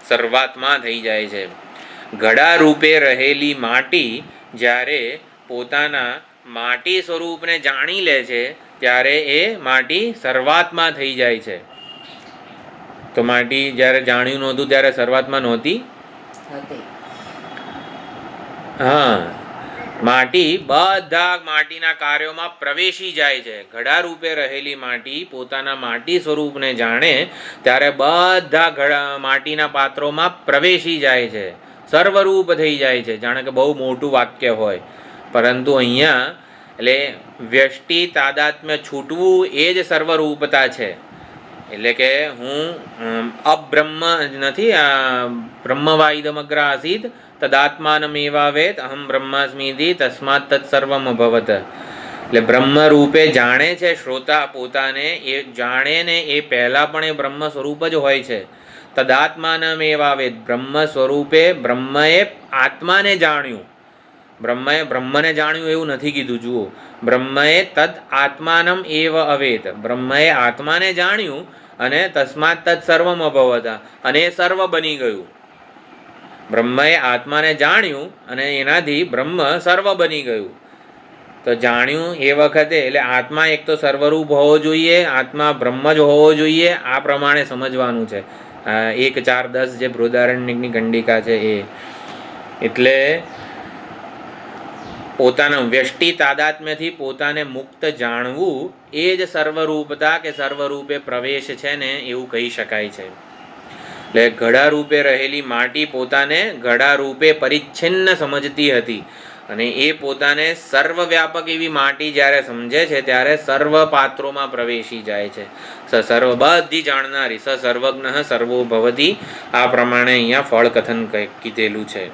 સર્વાત્મા થઈ જાય છે. ઘડા રૂપે રહેલી માટી જ્યારે પોતાના માટી સ્વરૂપને જાણી લે છે ત્યારે એ માટી સર્વાત્મા થઈ જાય છે. તો માટી જ્યારે જાણ્યું નહોતું ત્યારે સર્વાત્મા નહોતી. હા, માટી બધા માટીના કાર્યોમાં પ્રવેશી જાય છે. ઘડા રૂપે રહેલી માટી પોતાના માટી સ્વરૂપને જાણે ત્યારે બધા માટીના પાત્રોમાં પ્રવેશી જાય છે, સર્વરૂપ થઈ જાય છે. જાણે કે બહુ મોટું વાક્ય હોય, પરંતુ અહીંયા એટલે વ્યષ્ટિ તાદાત્મ્ય છૂટવું એ જ સર્વરૂપતા છે. એટલે કે હું અબ્રહ્મ નથી, બ્રહ્મવાઈદમગ્ર આસીત તદાત્માનમેવા વેદ અહમ બ્રહ્માસ્મિતિ તસ્માત તત્સર્વમ અભવત. એટલે બ્રહ્મ રૂપે જાણે છે શ્રોતા પોતાને, એ જાણે ને એ પહેલાં પણ એ બ્રહ્મ સ્વરૂપ જ હોય છે. તદાત્માનમેવા વેદ, બ્રહ્મ સ્વરૂપે બ્રહ્મએ આત્માને જાણ્યું. બ્રહ્મને જાણ્યું એવું નથી કીધું. જુઓ, બ્રહ્મએ તદ આત્માનમ એવ અવેદ, બ્રહ્મએ આત્માને જાણ્યું અને તસ્માત તત્ સર્વમ અભવત, અને એ સર્વ બની ગયું. બ્રહ્મએ આત્માને જાણ્યું અને એનાથી બ્રહ્મ સર્વ બની ગયું. તો જાણ્યું એ વખતે એટલે આત્મા એક તો સર્વરૂપ હોવો જોઈએ, આત્મા બ્રહ્મ જ હોવો જોઈએ, આ પ્રમાણે સમજવાનું છે. 1:4:10 જે બૃહદારણ્યકની કંડિકા છે એ. એટલે પોતાના વ્યષ્ટિ તાદાત્મ્યથી પોતાને મુક્ત જાણવું એ જ સર્વરૂપતા કે સર્વરૂપે પ્રવેશ છે ને એવું કહી શકાય છે. એટલે ઘડા રૂપે રહેલી માટી પોતાને ઘડા રૂપે પરિચ્છિન્ન સમજતી હતી અને એ પોતાને સર્વવ્યાપક એવી માટી જ્યારે સમજે છે ત્યારે સર્વ પાત્રોમાં પ્રવેશી જાય છે. સર્વ બધી જાણનારી, સ સર્વજ્ઞ સર્વો ભવતી, આ પ્રમાણે અહીંયા ફળ કથન કીધેલું છે.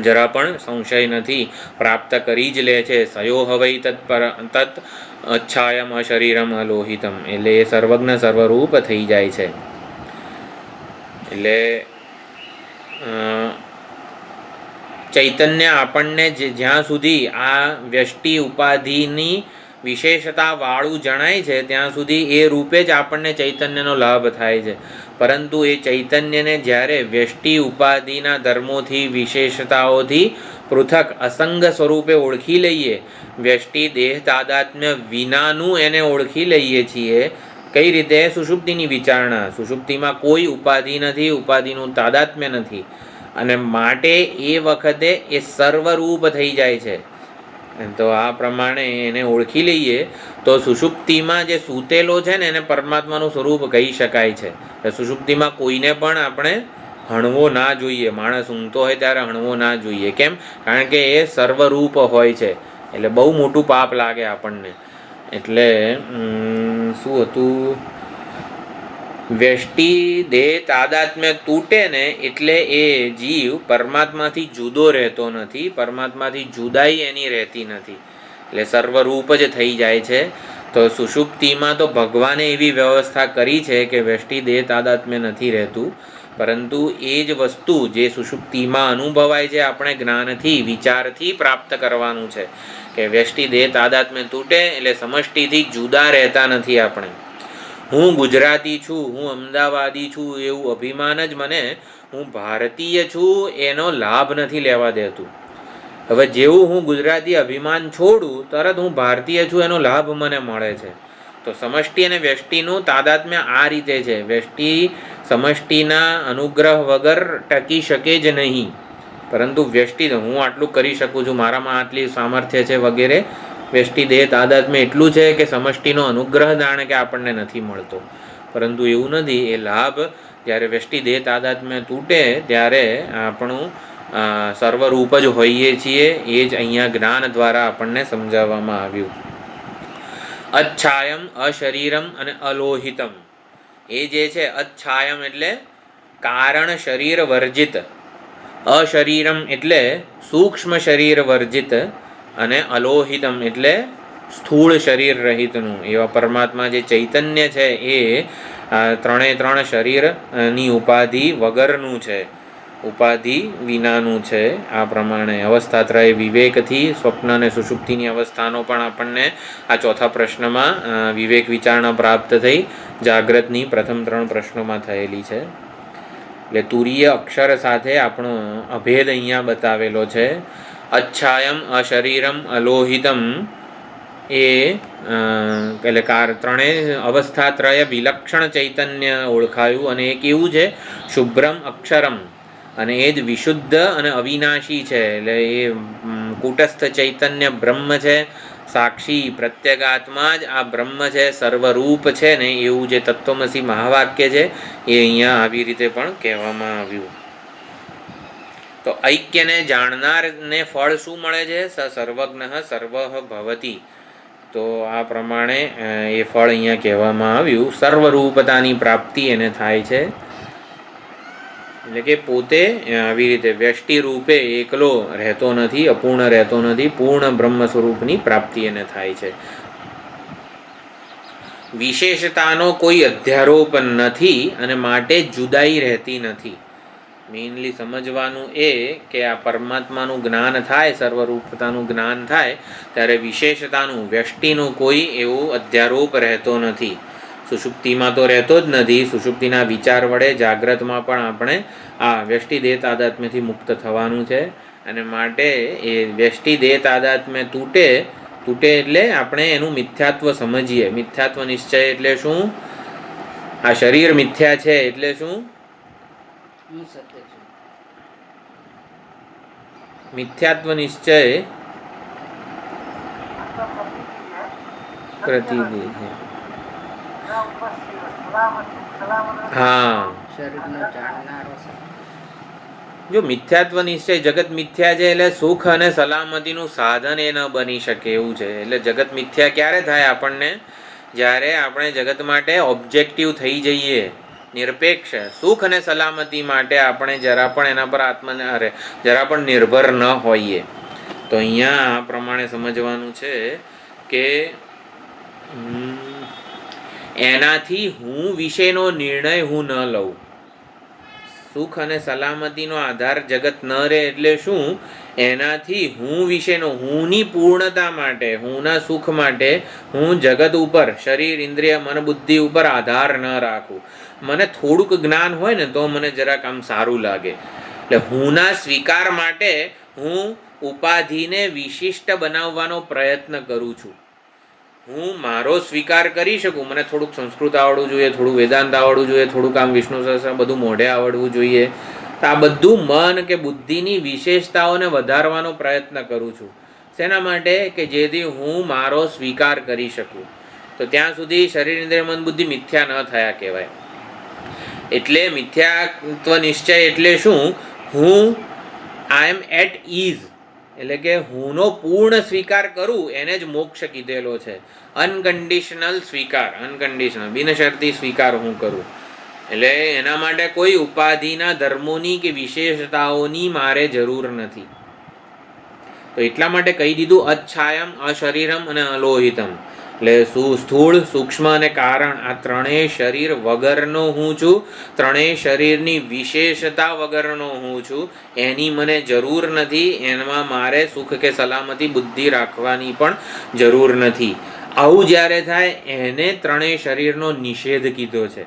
જરા પણ સંશય નથી, પ્રાપ્ત કરી જ લે છે. સયો હવૈ તત્ અચ્છાયમ અશરીરમ અલોહિતમ, એટલે એ સર્વજ્ઞ સર્વરૂપ થઈ જાય છે. એટલે ચૈતન્ય આપણને જ્યાં સુધી આ વ્યષ્ટિ ઉપાધિની વિશેષતા વાળું જણાય છે ત્યાં સુધી એ રૂપે જ આપણને ચૈતન્યનો લાભ થાય છે. પરંતુ એ ચૈતન્યને જ્યારે વ્યષ્ટિ ઉપાધિના ધર્મોથી વિશેષતાઓથી પૃથક અસંગ સ્વરૂપે ઓળખી લઈએ, વ્યષ્ટિ દેહ તાદાત્મ્ય વિનાનું એને ઓળખી લઈએ છીએ. કઈ રીતે? સુષુપ્તિની વિચારણા. સુષુપ્તિમાં કોઈ ઉપાધિ નથી, ઉપાધિનું તાદાત્મ્ય નથી, અને માટે એ વખતે એ સર્વરૂપ થઈ જાય છે. તો આ પ્રમાણે એને ઓળખી લઈએ તો સુષુપ્તિમાં જે સૂતેલો છે ને એને પરમાત્માનું સ્વરૂપ કહી શકાય છે. સુષુપ્તિમાં કોઈને પણ આપણે હણવો ના જોઈએ. માણસ ઊંઘતો હોય ત્યારે હણવો ના જોઈએ. કેમ? કારણ કે એ સર્વરૂપ હોય છે. એટલે બહુ મોટું પાપ લાગે આપણને. એટલે શું હતું, વ્યષ્ટિ દેહ તાદાત્મ્ય તૂટે ને એટલે એ જીવ પરમાત્માથી જુદો રહેતો નથી, પરમાત્માથી જુદાઈ એની રહેતી નથી, એટલે સર્વરૂપ જ થઈ જાય છે. તો સુષુપ્તિમાં તો ભગવાને એવી વ્યવસ્થા કરી છે કે વ્યષ્ટિ દેહ તાદાત્મ્ય નથી રહેતું, પરંતુ એ જ વસ્તુ જે સુષુપ્તિમાં અનુભવાય છે આપણે જ્ઞાનથી વિચારથી પ્રાપ્ત કરવાનું છે કે વ્યષ્ટિ દેહ તાદાત્મ્ય તૂટે એટલે સમષ્ટિથી જુદા રહેતા નથી આપણે. હું ગુજરાતી છું, હું અમદાવાદી છું એવું અભિમાન જ મને હું ભારતીય છું એનો લાભ નથી લેવા દેતું. હવે જેવું હું ગુજરાતી અભિમાન છોડું તરત હું ભારતીય છું એનો લાભ મને મળે છે. તો સમષ્ટિ અને વ્યષ્ટિનું તાદાત્મ્ય આ રીતે છે. વ્યષ્ટિ સમષ્ટિના અનુગ્રહ વગર ટકી શકે જ નહીં, પરંતુ વ્યષ્ટિ હું આટલું કરી શકું છું, મારામાં આટલી સામર્થ્ય છે વગેરે. વ્યષ્ટિ દેહ તાદાત્મ્ય એટલું છે કે સમષ્ટિનો અનુગ્રહ જાણે કે આપણને નથી મળતો, પરંતુ એવું નથી. એ લાભ જ્યારે વ્યષ્ટિ દેહ તાદાત્મ્ય તૂટે ત્યારે આપણું સર્વરૂપ જ હોઈએ છીએ. એ જ અહીંયા જ્ઞાન દ્વારા આપણને સમજાવવામાં આવ્યું. અચ્છાયમ, અશરીરમ અને અલોહિતમ. એ જે છે અચ્છાયમ એટલે કારણ શરીર વર્જિત, અશરીરમ એટલે સૂક્ષ્મ શરીર વર્જિત, અને અલોહિતમ એટલે સ્થૂળ શરીર રહિતનું. એવા પરમાત્મા જે ચૈતન્ય છે એ ત્રણે ત્રણ શરીરની ઉપાધિ વગરનું છે. ઉપાધિ વિનાનું છે. આ પ્રમાણે અવસ્થાત્રય વિવેકથી સ્વપ્ન અને સુષુપ્તિની અવસ્થાનો પણ આપણને આ ચોથા પ્રશ્નમાં વિવેક વિચારણા પ્રાપ્ત થઈ જાગ્રતની પ્રથમ 3 પ્રશ્નોમાં થયેલી છે. એટલે તુરીય અક્ષર સાથે આપણો અભેદ અહીંયા બતાવેલો છે. અચ્છાયમ અશરીરમ અલોહિતમ એ એટલે ત્રણેય અવસ્થાત્રય વિલક્ષણ ચૈતન્ય ઓળખાયું અને એ કેવું છે? શુભ્રમ અક્ષરમ, અને એ જ વિશુદ્ધ અને અવિનાશી છે. એટલે એ કુટસ્થ ચૈતન્ય બ્રહ્મ છે, સાક્ષી પ્રત્યેગાત્મા જ આ બ્રહ્મ છે, સર્વરૂપ છે ને એવું જે તત્વમસી મહાવાક્ય છે એ અહીંયા આવી રીતે પણ કહેવામાં આવ્યું. તો ઐક્યને જાણનારને ફળ શું મળે છે? સ સર્વજ્ઞ સર્વ ભવતી. તો આ પ્રમાણે એ ફળ અહીંયા કહેવામાં આવ્યું. સર્વરૂપતાની પ્રાપ્તિ એને થાય છે. એટલે કે પોતે આવી રીતે વ્યષ્ટિ રૂપે એકલો રહેતો નથી, અપૂર્ણ રહેતો નથી, પૂર્ણ બ્રહ્મ સ્વરૂપની પ્રાપ્તિ એને થાય છે. વિશેષતાનો કોઈ અધ્યારોપ નથી અને માટે જુદાઈ રહેતી નથી. મેઇનલી સમજવાનું એ કે આ પરમાત્માનું જ્ઞાન થાય, સર્વરૂપતાનું જ્ઞાન થાય ત્યારે વિશેષતાનું વ્યષ્ટિનું કોઈ એવું અધ્યારોપ રહેતો નથી. સુષુપ્તિમાં તો રહેતો જ નથી. સુષુપ્તિના વિચાર વડે જાગ્રતમાં પણ આપણે આ વ્યષ્ટિ દેહ તાદાત્મ્યથી મુક્ત થવાનું છે. અને માટે એ વ્યષ્ટિ દેહ તાદાત્મ્ય તૂટે એટલે આપણે એનું મિથ્યાત્વ સમજીએ. મિથ્યાત્વ નિશ્ચય એટલે શું? આ શરીર મિથ્યા છે એટલે શું? મિથ્યાત્વ નિશ્ચય પ્રતિદેહ છે. હા, જો મિથ્યાત્વ નિશ્ચય જગત મિથ્યા છે એટલે સુખ અને સલામતીનું સાધન એ ન બની શકે એવું છે. એટલે જગત મિથ્યા ક્યારે થાય આપણને? જ્યારે આપણે જગત માટે ઓબ્જેક્ટિવ થઈ જઈએ, નિરપેક્ષ. સુખ અને સલામતી માટે આપણે જરા પણ એના પર જરા પણ નિર્ભર ન હોઈએ. તો અહીંયા આ પ્રમાણે સમજવાનું છે કે એનાથી હું વિશેનો નિર્ણય હું ન લઉં. સુખ અને સલામતીનો આધાર જગત ન રહે એટલે શું? એનાથી હું વિશેનો, હુંની પૂર્ણતા માટે, હુંના સુખ માટે હું જગત ઉપર, શરીર ઇન્દ્રિય મન બુદ્ધિ ઉપર આધાર ન રાખું. મને થોડુંક જ્ઞાન હોય ને તો મને જરાક આમ સારું લાગે. એટલે હુંના સ્વીકાર માટે હું ઉપાધિને વિશિષ્ટ બનાવવાનો પ્રયત્ન કરું છું. હું મારો સ્વીકાર કરી શકું. મને થોડુંક સંસ્કૃત આવડવું જોઈએ, થોડું વેદાંત આવડવું જોઈએ, થોડુંક આમ વિષ્ણુ સહસ્ત્ર બધું મોઢે આવડવું જોઈએ. તો આ બધું મન કે બુદ્ધિની વિશેષતાઓને વધારવાનો પ્રયત્ન કરું છું. શેના માટે? કે જેથી હું મારો સ્વીકાર કરી શકું. તો ત્યાં સુધી શરીર ઇન્દ્રિય મન બુદ્ધિ મિથ્યા ન થયા કહેવાય. એટલે મિથ્યાત્વ નિશ્ચય એટલે શું? હું આઈ એમ એટ ઇઝ, એટલે કે હુંનો પૂર્ણ સ્વીકાર કરું એને જ મોક્ષ કીધેલો છે. અનકન્ડિશનલ સ્વીકાર, અનકન્ડિશનલ બિનશરતી સ્વીકાર હું કરું. એટલે એના માટે કોઈ ઉપાધિના ધર્મોની કે વિશેષતાઓની મારે જરૂર નથી. તો એટલા માટે કહી દીધું અચ્છાયમ અશરીરમ અને અલોહિતમ. એટલે સ્થૂળ, સૂક્ષ્મ અને કારણ આ ત્રણેય શરીર વગરનો હું છું. ત્રણેય શરીરની વિશેષતા વગરનો હું છું. એની મને જરૂર નથી. એમાં મારે સુખ કે સલામતી બુદ્ધિ રાખવાની પણ જરૂર નથી. આવું જ્યારે થાય એને ત્રણેય શરીરનો નિષેધ કીધો છે.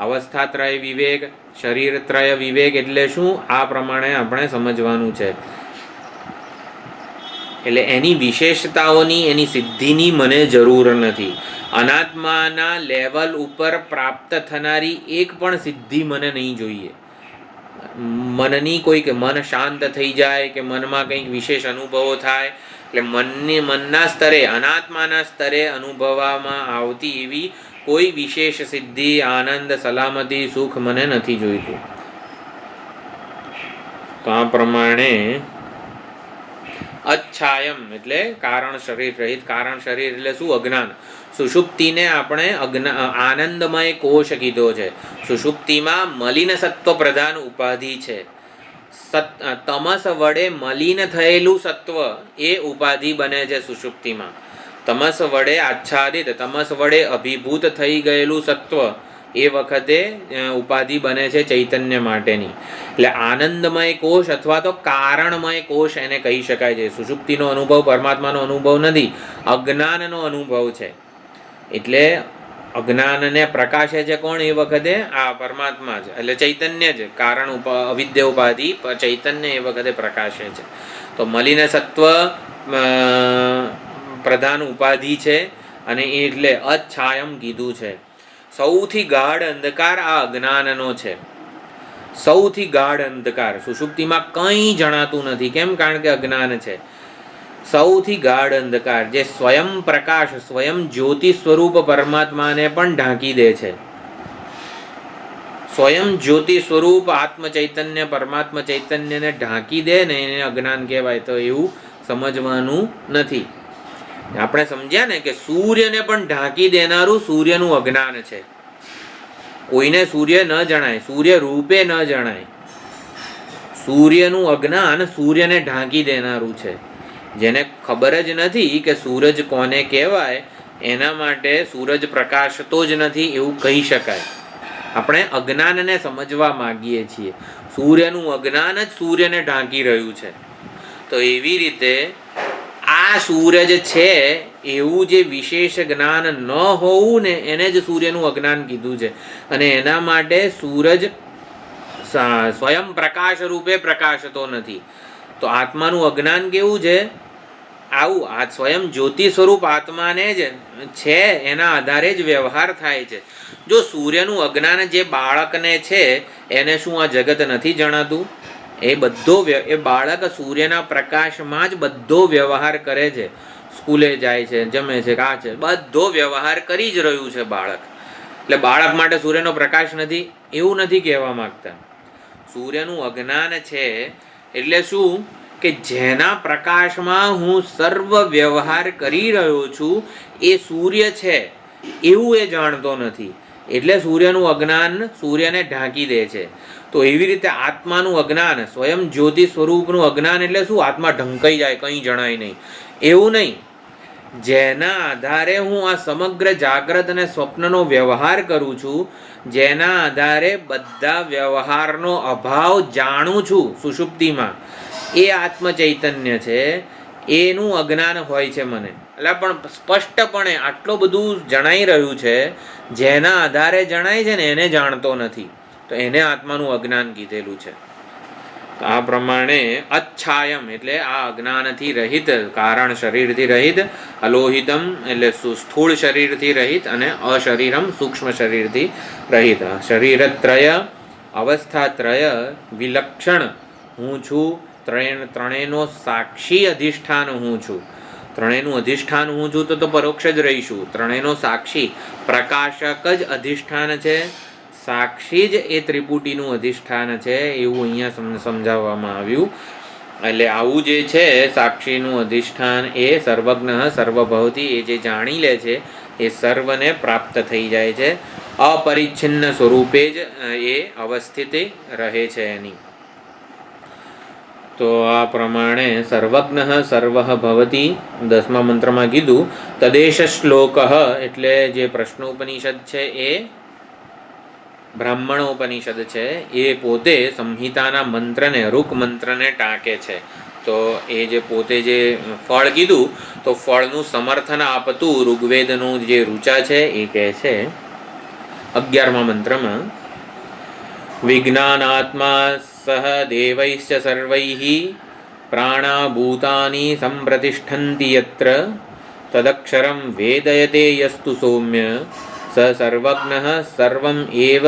અવસ્થાત્રય વિવેક, શરીરત્રય વિવેક એટલે શું? આ પ્રમાણે આપણે સમજવાનું છે. એટલે એની વિશેષતાઓની, એની સિદ્ધિની મને જરૂર નથી. અનાત્માના લેવલ ઉપર પ્રાપ્ત થનારી એક પણ સિદ્ધિ મને નહીં જોઈએ. મનની કોઈ, કે મન શાંત થઈ જાય, કે મનમાં કંઈક વિશેષ અનુભવો થાય, એટલે મનના સ્તરે, અનાત્માના સ્તરે અનુભવવામાં આવતી એવી કોઈ વિશેષ સિદ્ધિ, આનંદ, સલામતી, સુખ મને નથી જોઈતું. તો આ પ્રમાણે અચ્છાયમ એટલે કારણ શરીર રહિત. કારણ શરીર એટલે શું? અજ્ઞાન. સુષુપ્તિને આપણે આનંદમય કોષ કીધો છે. સુષુપ્તિમાં મલિન સત્વ પ્રધાન ઉપાધિ છે. તમસ વડે મલિન થયેલું સત્વ એ ઉપાધિ બને છે સુષુપ્તિમાં. તમસ વડે આચ્છાદિત, તમસ વડે અભિભૂત થઈ ગયેલું સત્વ એ વખતે ઉપાધિ બને છે ચૈતન્ય માટેની. એટલે આનંદમય કોષ અથવા તો કારણમય કોષ એને કહી શકાય છે. સુષુપ્તિનો અનુભવ પરમાત્માનો અનુભવ નથી, અજ્ઞાનનો અનુભવ છે. એટલે અજ્ઞાનને પ્રકાશે છે કોણ એ વખતે? આ પરમાત્મા જ, એટલે ચૈતન્ય જ. કારણ અવિદ્યા ઉપાધિ ચૈતન્ય એ વખતે પ્રકાશે છે. તો મલિન સત્વ પ્રધાન ઉપાધિ છે અને એટલે અચ્છાયમ કીધું છે. સૌથી ગાઢ અંધકાર આ અજ્ઞાનનો છે. સૌથી ગાઢ અંધકાર સુષુપ્તિમાં કંઈ જણાતું નથી. કેમ? કારણ કે અજ્ઞાન છે. સૌથી ગાઢ અંધકાર જે સ્વયં પ્રકાશ, સ્વયં જ્યોતિ સ્વરૂપ પરમાત્માને પણ ઢાંકી દે છે. સ્વયં જ્યોતિ સ્વરૂપ આત્મ ચૈતન્ય પરમાત્મા ચૈતન્યને ઢાંકી દે ને એને અજ્ઞાન કહેવાય. તો એવું સમજવાનું નથી. આપણે સમજ્યા ને કે સૂર્યને પણ ઢાંકી દેનારું સૂર્યનું અજ્ઞાન છે. કોઈને સૂર્ય ન જણાય, સૂર્ય રૂપે ન જણાય. સૂર્યનું અજ્ઞાન સૂર્યને ઢાંકી દેનારું છે. જેને ખબર જ નથી કે સૂરજ કોને કહેવાય, એના માટે સૂરજ પ્રકાશતો જ નથી એવું કહી શકાય. આપણે અજ્ઞાનને સમજવા માગીએ છીએ. સૂર્યનું અજ્ઞાન જ સૂર્યને ઢાંકી રહ્યું છે. તો એવી રીતે આ સૂરજ છે એવું જે વિશેષ જ્ઞાન ન હોવું ને એને જ સૂર્યનું અજ્ઞાન કીધું છે. અને એના માટે સૂરજ સ્વયં પ્રકાશ રૂપે પ્રકાશતો નથી. તો આત્માનું અજ્ઞાન કેવું છે? આવું આ સ્વયં જ્યોતિ સ્વરૂપ આત્માને જ છે એના આધારે જ વ્યવહાર થાય છે. જો સૂર્યનું અજ્ઞાન જે બાળકને છે એને શું આ જગત નથી જણાતું? એ બાળક સૂર્યના પ્રકાશમાં જ બધો વ્યવહાર કરે છે. સ્કૂલે જાય છે, જમે છે, આ છે, બધો વ્યવહાર કરી જ રહ્યું છે બાળક. એટલે બાળક માટે સૂર્યનો પ્રકાશ નથી એવું નથી કહેવા માંગતા. સૂર્યનું અજ્ઞાન છે એટલે શું કે જેના પ્રકાશમાં હું સર્વ વ્યવહાર કરી રહ્યો છું એ સૂર્ય છે એવું એ જાણતો નથી. એટલે સૂર્યનું અજ્ઞાન સૂર્યને ઢાંકી દે છે. તો એવી રીતે આત્માનું અજ્ઞાન, સ્વયં જ્યોતિ સ્વરૂપનું અજ્ઞાન એટલે શું? આત્મા ઢંકાઈ જાય, કંઈ જણાય નહીં એવું નહીં. જેના આધારે હું આ સમગ્ર જાગ્રત અને સ્વપ્નનો વ્યવહાર કરું છું, જેના આધારે બધા વ્યવહારનો અભાવ જાણું છું સુષુપ્તિમાં, એ આત્મ ચૈતન્ય છે. એનું અજ્ઞાન હોય છે મને. એટલે પણ સ્પષ્ટપણે આટલું બધું જણાઈ રહ્યું છે, જેના આધારે જણાય છે ને એને જાણતો નથી. તો એને આત્માનું અજ્ઞાન કીધેલું છે. તો આ પ્રમાણે અચ્છાયમ એટલે આ અજ્ઞાનથી રહિત, કારણ શરીરથી રહિત, અલોહિતમ એટલે સ્થૂળ શરીરથી રહિત અને અશરીરમ સૂક્ષ્મ શરીરથી રહિત. શરીરત્રય અવસ્થાત્રય વિલક્ષણ હું છું. ત્રણેયનો સાક્ષી અધિષ્ઠાન હું છું. ત્રણેયનું અધિષ્ઠાન હું છું તો પરોક્ષ જ રહીશું. ત્રણેયનો સાક્ષી પ્રકાશક જ અધિષ્ઠાન છે. સાક્ષી જ એ ત્રિપુટીનું અધિષ્ઠાન છે એવું અહીંયા સમજાવવામાં આવ્યું. એટલે આવું જે છે સાક્ષીનું અધિષ્ઠાન એ સર્વજ્ઞ સર્વભવતી, એ જે જાણી લે છે એ સર્વને પ્રાપ્ત થઈ જાય છે. અપરિચ્છિન્ન સ્વરૂપે જ એ અવસ્થિત રહે છે એની. તો આ પ્રમાણે સર્વજ્ઞ સર્વ ભવતી 10મા મંત્રમાં કીધું. તદેશ શ્લોક એટલે જે પ્રશ્નોપનિષદ છે એ બ્રાહ્મણોપનિષદ છે. એ પોતે સંહિતાના મંત્રને, ઋક મંત્રને ટાંકે છે. તો એ જે પોતે જે ફળ કીધું તો ફળનું સમર્થન આપતું ઋગ્વેદનું જે ઋચા છે એ કહે છે 11મા મંત્રમાં, વિજ્ઞાનાત્મા સહ દેવૈશ્ચ સર્વૈઃ પ્રાણાભૂતાની સંપ્રતિષ્ઠન્તિ યત્ર તદક્ષરં વેદયતે યસ્તુ સૌમ્ય સ સર્વજ્ઞઃ સર્વં એવ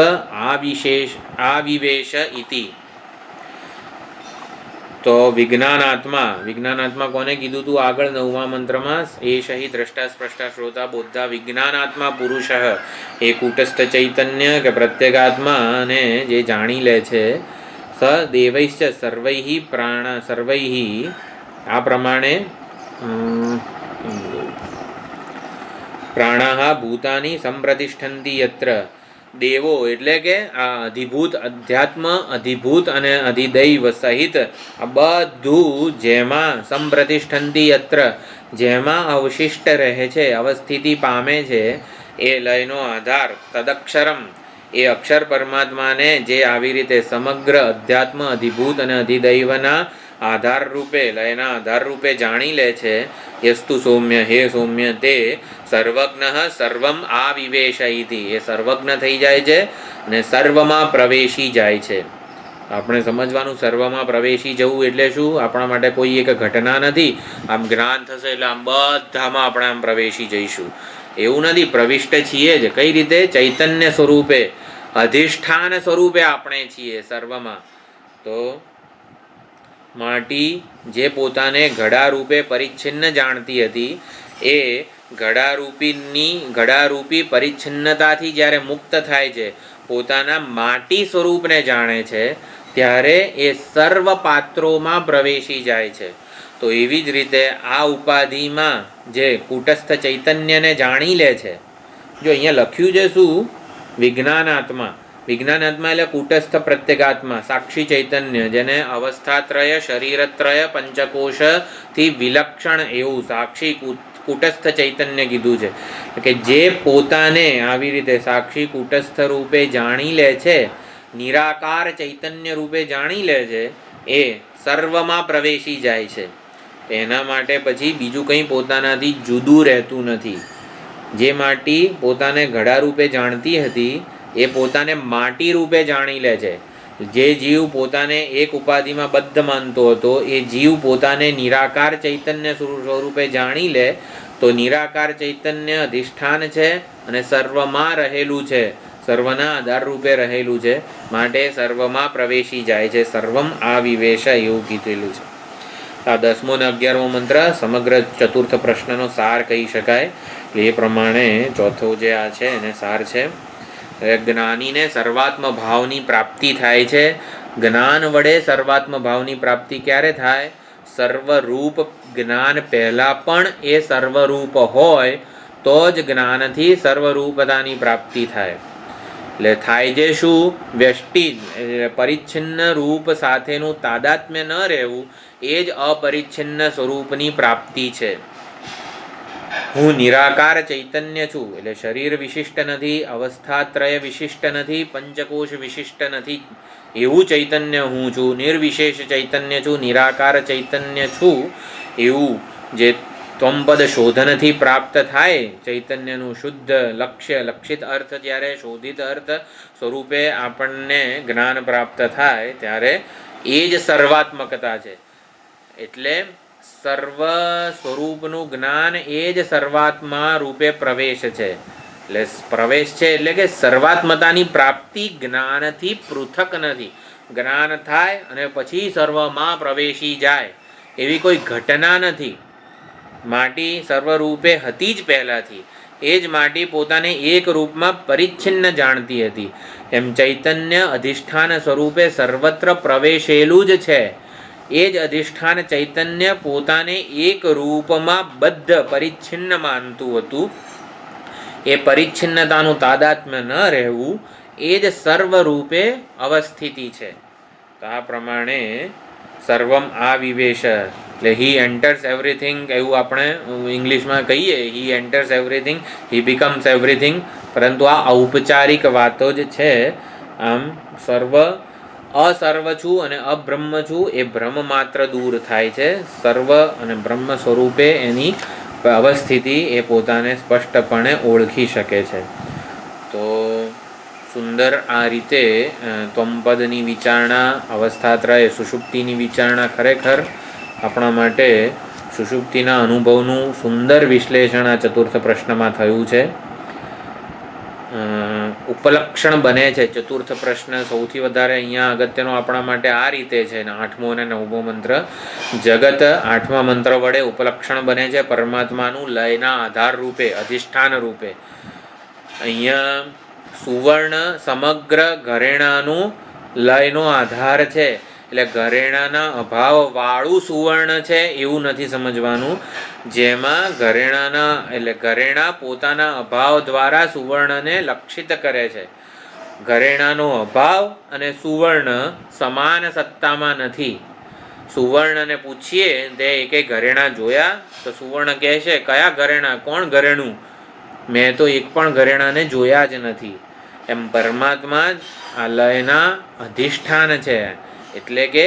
આવિવેશ ઇતિ. તો વિજ્ઞાનાત્મા કોને કીધું તું આગળ 9મા મંત્રમાં? એષ હિ દ્રષ્ટા સ્પષ્ટા શ્રોતા બોદ્ધા વિજ્ઞાનાત્મા પુરુષ, એ કૂટસ્થ ચૈતન્ય કે પ્રત્યેગાત્માને જે જાણી લે છે. સ દેવૈશ્ચ સર્વૈઃ સર્વૈઃ આ પ્રમાણે પ્રાણાઃ ભૂતાની સંપ્રતિષ્ઠન્તિ યત્ર. દેવો એટલે કે આ અધિભૂત, અધ્યાત્મ, અધિભૂત અને અધિદૈવ સહિત આ બધું જેમાં સંપ્રતિષ્ઠન્તિ યત્ર જેમાં અવશિષ્ટ રહે છે, અવસ્થિતિ પામે છે, એ લયનો આધાર તદક્ષરમ એ અક્ષર પરમાત્માને જે આવી રીતે સમગ્ર અધ્યાત્મ અધિભૂત અને અધિદૈવના આધાર રૂપે લયના આધાર રૂપે જાણી લે છે, યસ્તુ સૌમ્ય હે સૌમ્ય તે સર્વજ્ઞ સર્વમ આવિવેશયિતિ, એ સર્વજ્ઞ થઈ જાય છે અને સર્વમાં પ્રવેશી જાય છે. આપણે સમજવાનું સર્વમાં પ્રવેશી જવું એટલે શું? આપણા માટે કોઈ એક ઘટના નથી, આમ જ્ઞાન થશે એટલે આમ બધામાં આપણે આમ પ્રવેશી જઈશું એવું નથી. પ્રવિષ્ટ છીએ જ. કઈ રીતે? ચૈતન્ય સ્વરૂપે, અધિષ્ઠાન સ્વરૂપે આપણે છીએ સર્વમાં. તો માટી જે પોતાને ઘડા રૂપે પરિચ્છિન્ન જાણતી હતી, એ ઘડારૂપી પરિચ્છિન્નતાથી જ્યારે મુક્ત થાય છે, પોતાના માટી સ્વરૂપને જાણે છે, ત્યારે એ સર્વ પાત્રોમાં પ્રવેશી જાય છે. તો એવી જ રીતે આ ઉપાધિમાં જે કૂટસ્થ ચૈતન્યને જાણી લે છે, જો અહીંયા લખ્યું છે શું? વિજ્ઞાનાત્મા. વિજ્ઞાનાત્મા એટલે કૂટસ્થ પ્રત્યેગાત્મા, સાક્ષી ચૈતન્ય, જેને અવસ્થાત્રય શરીરત્રય પંચકોશથી વિલક્ષણ એવું સાક્ષી કૂટસ્થ ચૈતન્ય કીધું છે કે જે પોતાને આવી રીતે સાક્ષી કૂટસ્થ રૂપે જાણી લે છે, નિરાકાર ચૈતન્ય રૂપે જાણી લે છે, એ સર્વમાં પ્રવેશી જાય છે. એના માટે પછી બીજું કંઈ પોતાનાથી જુદું રહેતું નથી. જે માટી પોતાને ઘડા રૂપે જાણતી હતી, એ પોતાને માટી રૂપે જાણી લે છે. જે જીવ પોતાને એક ઉપાધિમાં બદ્ધ માનતો હતો, એ જીવ પોતાને નિરાકાર ચૈતન્ય સ્વરૂપે જાણી લે તો નિરાકાર ચૈતન્ય અધિષ્ઠાન છે અને સર્વમાં રહેલું છે, સર્વના આધાર રૂપે રહેલું છે, માટે સર્વમાં પ્રવેશી જાય છે. સર્વમ આવિવેશ એવું કીધેલું છે. આ 10મો અને 11મો મંત્ર સમગ્ર ચતુર્થ પ્રશ્નનો સાર કહી શકાય. એ પ્રમાણે ચોથો જે આ છે એને સાર છે. જ્ઞાનીને સર્વાત્મ ભાવની પ્રાપ્તિ થાય છે. જ્ઞાન વડે સર્વાત્મ ભાવની પ્રાપ્તિ ક્યારે થાય? સર્વરૂપ જ્ઞાન પહેલાં પણ એ સર્વરૂપ હોય તો જ જ્ઞાનથી સર્વરૂપતાની પ્રાપ્તિ થાય. એટલે થાય જે શું? વ્યષ્ટિ પરિચ્છિન્ન રૂપ સાથેનું તાદાત્મ્ય ન રહેવું, એ જ અપરિચ્છિન્ન સ્વરૂપની પ્રાપ્તિ છે. હું નિરાકાર ચૈતન્ય છું, એટલે શરીર વિશિષ્ટ નથી, અવસ્થાત્રય વિશિષ્ટ નથી, પંચકોશ વિશિષ્ટ નથી, એવું ચૈતન્ય હું છું. નિર્વિશેષ ચૈતન્ય છું, નિરાકાર ચૈતન્ય છું. એવું જે ત્વમપદ શોધનથી પ્રાપ્ત થાય, ચૈતન્યનું શુદ્ધ લક્ષ્ય લક્ષિત અર્થ જ્યારે શોધિત અર્થ સ્વરૂપે આપણને જ્ઞાન પ્રાપ્ત થાય, ત્યારે એ જ સર્વાત્મકતા છે. એટલે સર્વ સ્વરૂપનું જ્ઞાન એ જ સર્વાત્મા રૂપે પ્રવેશ છે. એટલે પ્રવેશ છે એટલે કે સર્વાત્મતાની પ્રાપ્તિ જ્ઞાનથી પૃથક નથી. જ્ઞાન થાય અને પછી સર્વમાં પ્રવેશી જાય એવી કોઈ ઘટના નથી. માટી સર્વરૂપે હતી જ પહેલાંથી. એ જ માટી પોતાને એક રૂપમાં પરિચ્છિન્ન જાણતી હતી. એમ ચૈતન્ય અધિષ્ઠાન સ્વરૂપે સર્વત્ર પ્રવેશેલું જ છે. એ જ અધિષ્ઠાન ચૈતન્ય પોતાને એક રૂપમાં બદ્ધ પરિચ્છિન્ન માનતું હતું. એ પરિચ્છિન્નતાનું તાદાત્મ્ય ન રહેવું, એ જ સર્વરૂપે અવસ્થિતિ છે. તો આ પ્રમાણે સર્વમ આવિવેશ એટલે હી એન્ટર્સ એવરીથિંગ એવું આપણે ઇંગ્લિશમાં કહીએ, હી એન્ટર્સ એવરીથિંગ, હી બિકમ્સ એવરીથિંગ. પરંતુ આ ઔપચારિક વાતો જ છે. આમ સર્વ અસર્વ છું અને અબ્રહ્મ છું એ ભ્રમ માત્ર દૂર થાય છે. સર્વ અને બ્રહ્મ સ્વરૂપે એની અવસ્થિતિ એ પોતાને સ્પષ્ટપણે ઓળખી શકે છે. તો સુંદર આ રીતે ત્વમપદની વિચારણા, અવસ્થાત્રય સુષુપ્તિની વિચારણા, ખરેખર આપણા માટે સુષુપ્તિના અનુભવનું સુંદર વિશ્લેષણ આ ચતુર્થ પ્રશ્નમાં થયું છે. ઉપલક્ષણ બને છે ચતુર્થ પ્રશ્ન સૌથી વધારે અહીંયા અગત્યનો આપણા માટે આ રીતે છે. 8મો અને 9મો મંત્ર જગત 8મા મંત્ર વડે ઉપલક્ષણ બને છે પરમાત્માનું લયના આધાર રૂપે, અધિષ્ઠાન રૂપે. અહીંયા સુવર્ણ સમગ્ર ઘરેણાનું લયનો આધાર છે. એટલે ઘરેણાના અભાવવાળું સુવર્ણ છે એવું નથી સમજવાનું. જેમાં ઘરેણા પોતાના અભાવ દ્વારા સુવર્ણને લક્ષિત કરે છે. ઘરેણાનો અભાવ અને સુવર્ણ સમાન સત્તામાં નથી. સુવર્ણને પૂછીએ તે એકે ઘરેણા જોયા? તો સુવર્ણ કહે છે કયા ઘરેણા, કોણ ઘરેણું? મેં તો એક પણ ઘરેણાને જોયા જ નથી. એમ પરમાત્મા જ આ લયના અધિષ્ઠાન છે. એટલે કે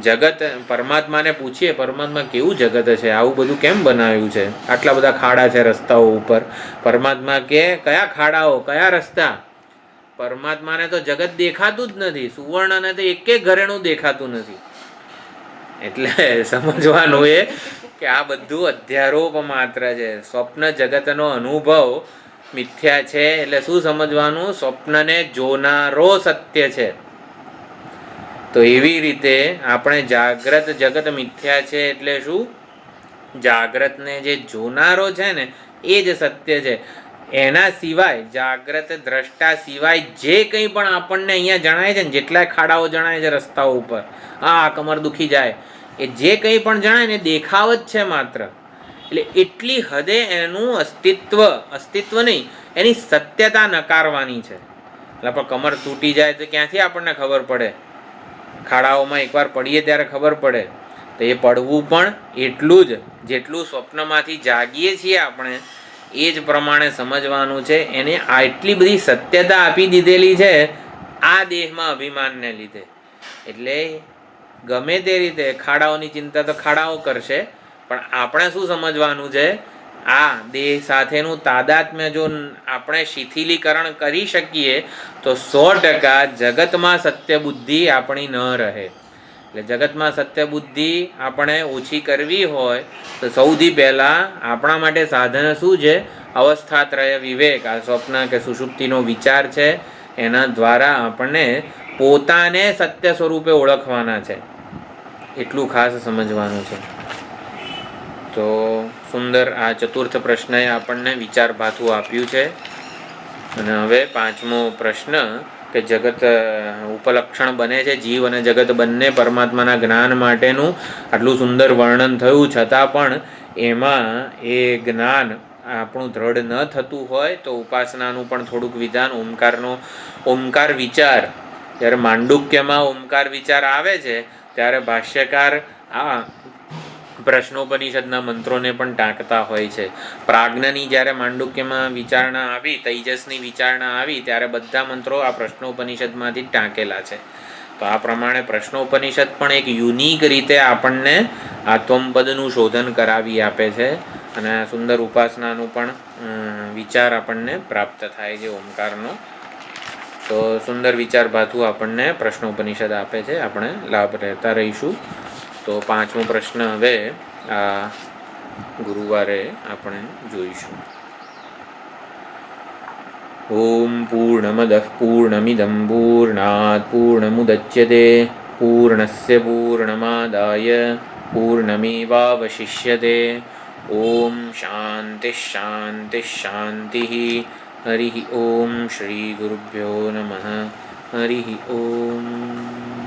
જગત, પરમાત્માને પૂછીએ પરમાત્મા કેવું જગત છે, આવું બધું કેમ બનાવ્યું છે, આટલા બધા ખાડા છે રસ્તાઓ ઉપર. પરમાત્મા કે કયા ખાડાઓ, કયા રસ્તા? પરમાત્માને તો જગત દેખાતું જ નથી. સુવર્ણને તો એક ઘરેણું દેખાતું નથી. એટલે સમજવાનું એ કે આ બધું અધ્યારોપ માત્ર છે. સ્વપ્ન જગતનો અનુભવ મિથ્યા છે. એટલે શું સમજવાનું? સ્વપ્નને જોનારો સત્ય છે. તો એવી રીતે આપણે જાગ્રત જગત મિથ્યા છે એટલે શું? જાગ્રતને જે જોનારો છે ને એ જ સત્ય છે. એના સિવાય, જાગ્રત દ્રષ્ટા સિવાય જે કંઈ પણ આપણને અહીંયા જણાય છે ને, જેટલા ખાડાઓ જણાય છે રસ્તાઓ ઉપર, આ કમર દુખી જાય, એ જે કંઈ પણ જણાય ને દેખાવ જ છે માત્ર. એટલે એટલી હદે એનું અસ્તિત્વ નહીં, એની સત્યતા નકારવાની છે. એટલે પણ કમર તૂટી જાય તો ક્યાંથી આપણને ખબર પડે? ખાડાઓમાં એકવાર પડીએ ત્યારે ખબર પડે. તો એ પડવું પણ એટલું જ જેટલું સ્વપ્નમાંથી જાગીએ છીએ આપણે, એ જ પ્રમાણે સમજવાનું છે. એને આટલી બધી સત્યતા આપી દીધેલી છે આ દેહમાં અભિમાનને લીધે. એટલે ગમે તે રીતે ખાડાઓની ચિંતા તો ખાડાઓ કરશે, પણ આપણે શું સમજવાનું છે? આ દેહ સાથેનું તાદાત્મ્ય જો આપણે શિથિલીકરણ કરી શકીએ તો 100% જગતમાં સત્ય બુદ્ધિ આપણી ન રહે. એટલે જગતમાં સત્ય બુદ્ધિ આપણે ઓછી કરવી હોય તો સૌથી પહેલાં આપણા માટે સાધન શું છે? અવસ્થાત્રય વિવેક, આ સ્વપ્ન કે સુષુપ્તિનો વિચાર છે. એના દ્વારા આપણને પોતાને સત્ય સ્વરૂપે ઓળખવાના છે. એટલું ખાસ સમજવાનું છે. તો સુંદર આ ચતુર્થ પ્રશ્નએ આપણને વિચાર ભાથું આપ્યું છે. અને હવે પાંચમો પ્રશ્ન કે જગત ઉપલક્ષણ બને છે, જીવ અને જગત બંને પરમાત્માના જ્ઞાન માટેનું આટલું સુંદર વર્ણન થયું, છતાં પણ એમાં એ જ્ઞાન આપણું દ્રઢ ન થતું હોય તો ઉપાસનાનું પણ થોડુંક વિધાન. ઓમકાર વિચાર, જ્યારે માંડુક્યમાં ઓમકાર વિચાર આવે છે ત્યારે ભાષ્યકાર આ પ્રશ્નોપનિષદના મંત્રોને પણ ટાંકતા હોય છે. પ્રાજ્ઞની જ્યારે માંડુક્યમાં વિચારણા આવી, તૈજસની વિચારણા આવી, ત્યારે બધા મંત્રો આ પ્રશ્નોપનિષદમાંથી જ ટાંકેલા છે. તો આ પ્રમાણે પ્રશ્નોપનિષદ પણ એક યુનિક રીતે આપણને આત્મપદનું શોધન કરાવી આપે છે. અને આ સુંદર ઉપાસનાનું પણ વિચાર આપણને પ્રાપ્ત થાય છે ઓમકારનો. તો સુંદર વિચાર ભાથું આપણને પ્રશ્નોપનિષદ આપે છે. આપણે લાભ રહેતા રહીશું. તો પાંચમો પ્રશ્ન હવે આ ગુરુવારે આપણે જોઈશું. ઓમ પૂર્ણમદઃ પૂર્ણમિદં પૂર્ણાત પૂર્ણમુદચ્યતે પૂર્ણસ્ય પૂર્ણમાદાય પૂર્ણમેવાવશિષ્યતે. ઓમ શાંતિ શાંતિ શાંતિ. હરિ ઓમ. શ્રી ગુરુભ્યો નમઃ. હરિ ઓમ.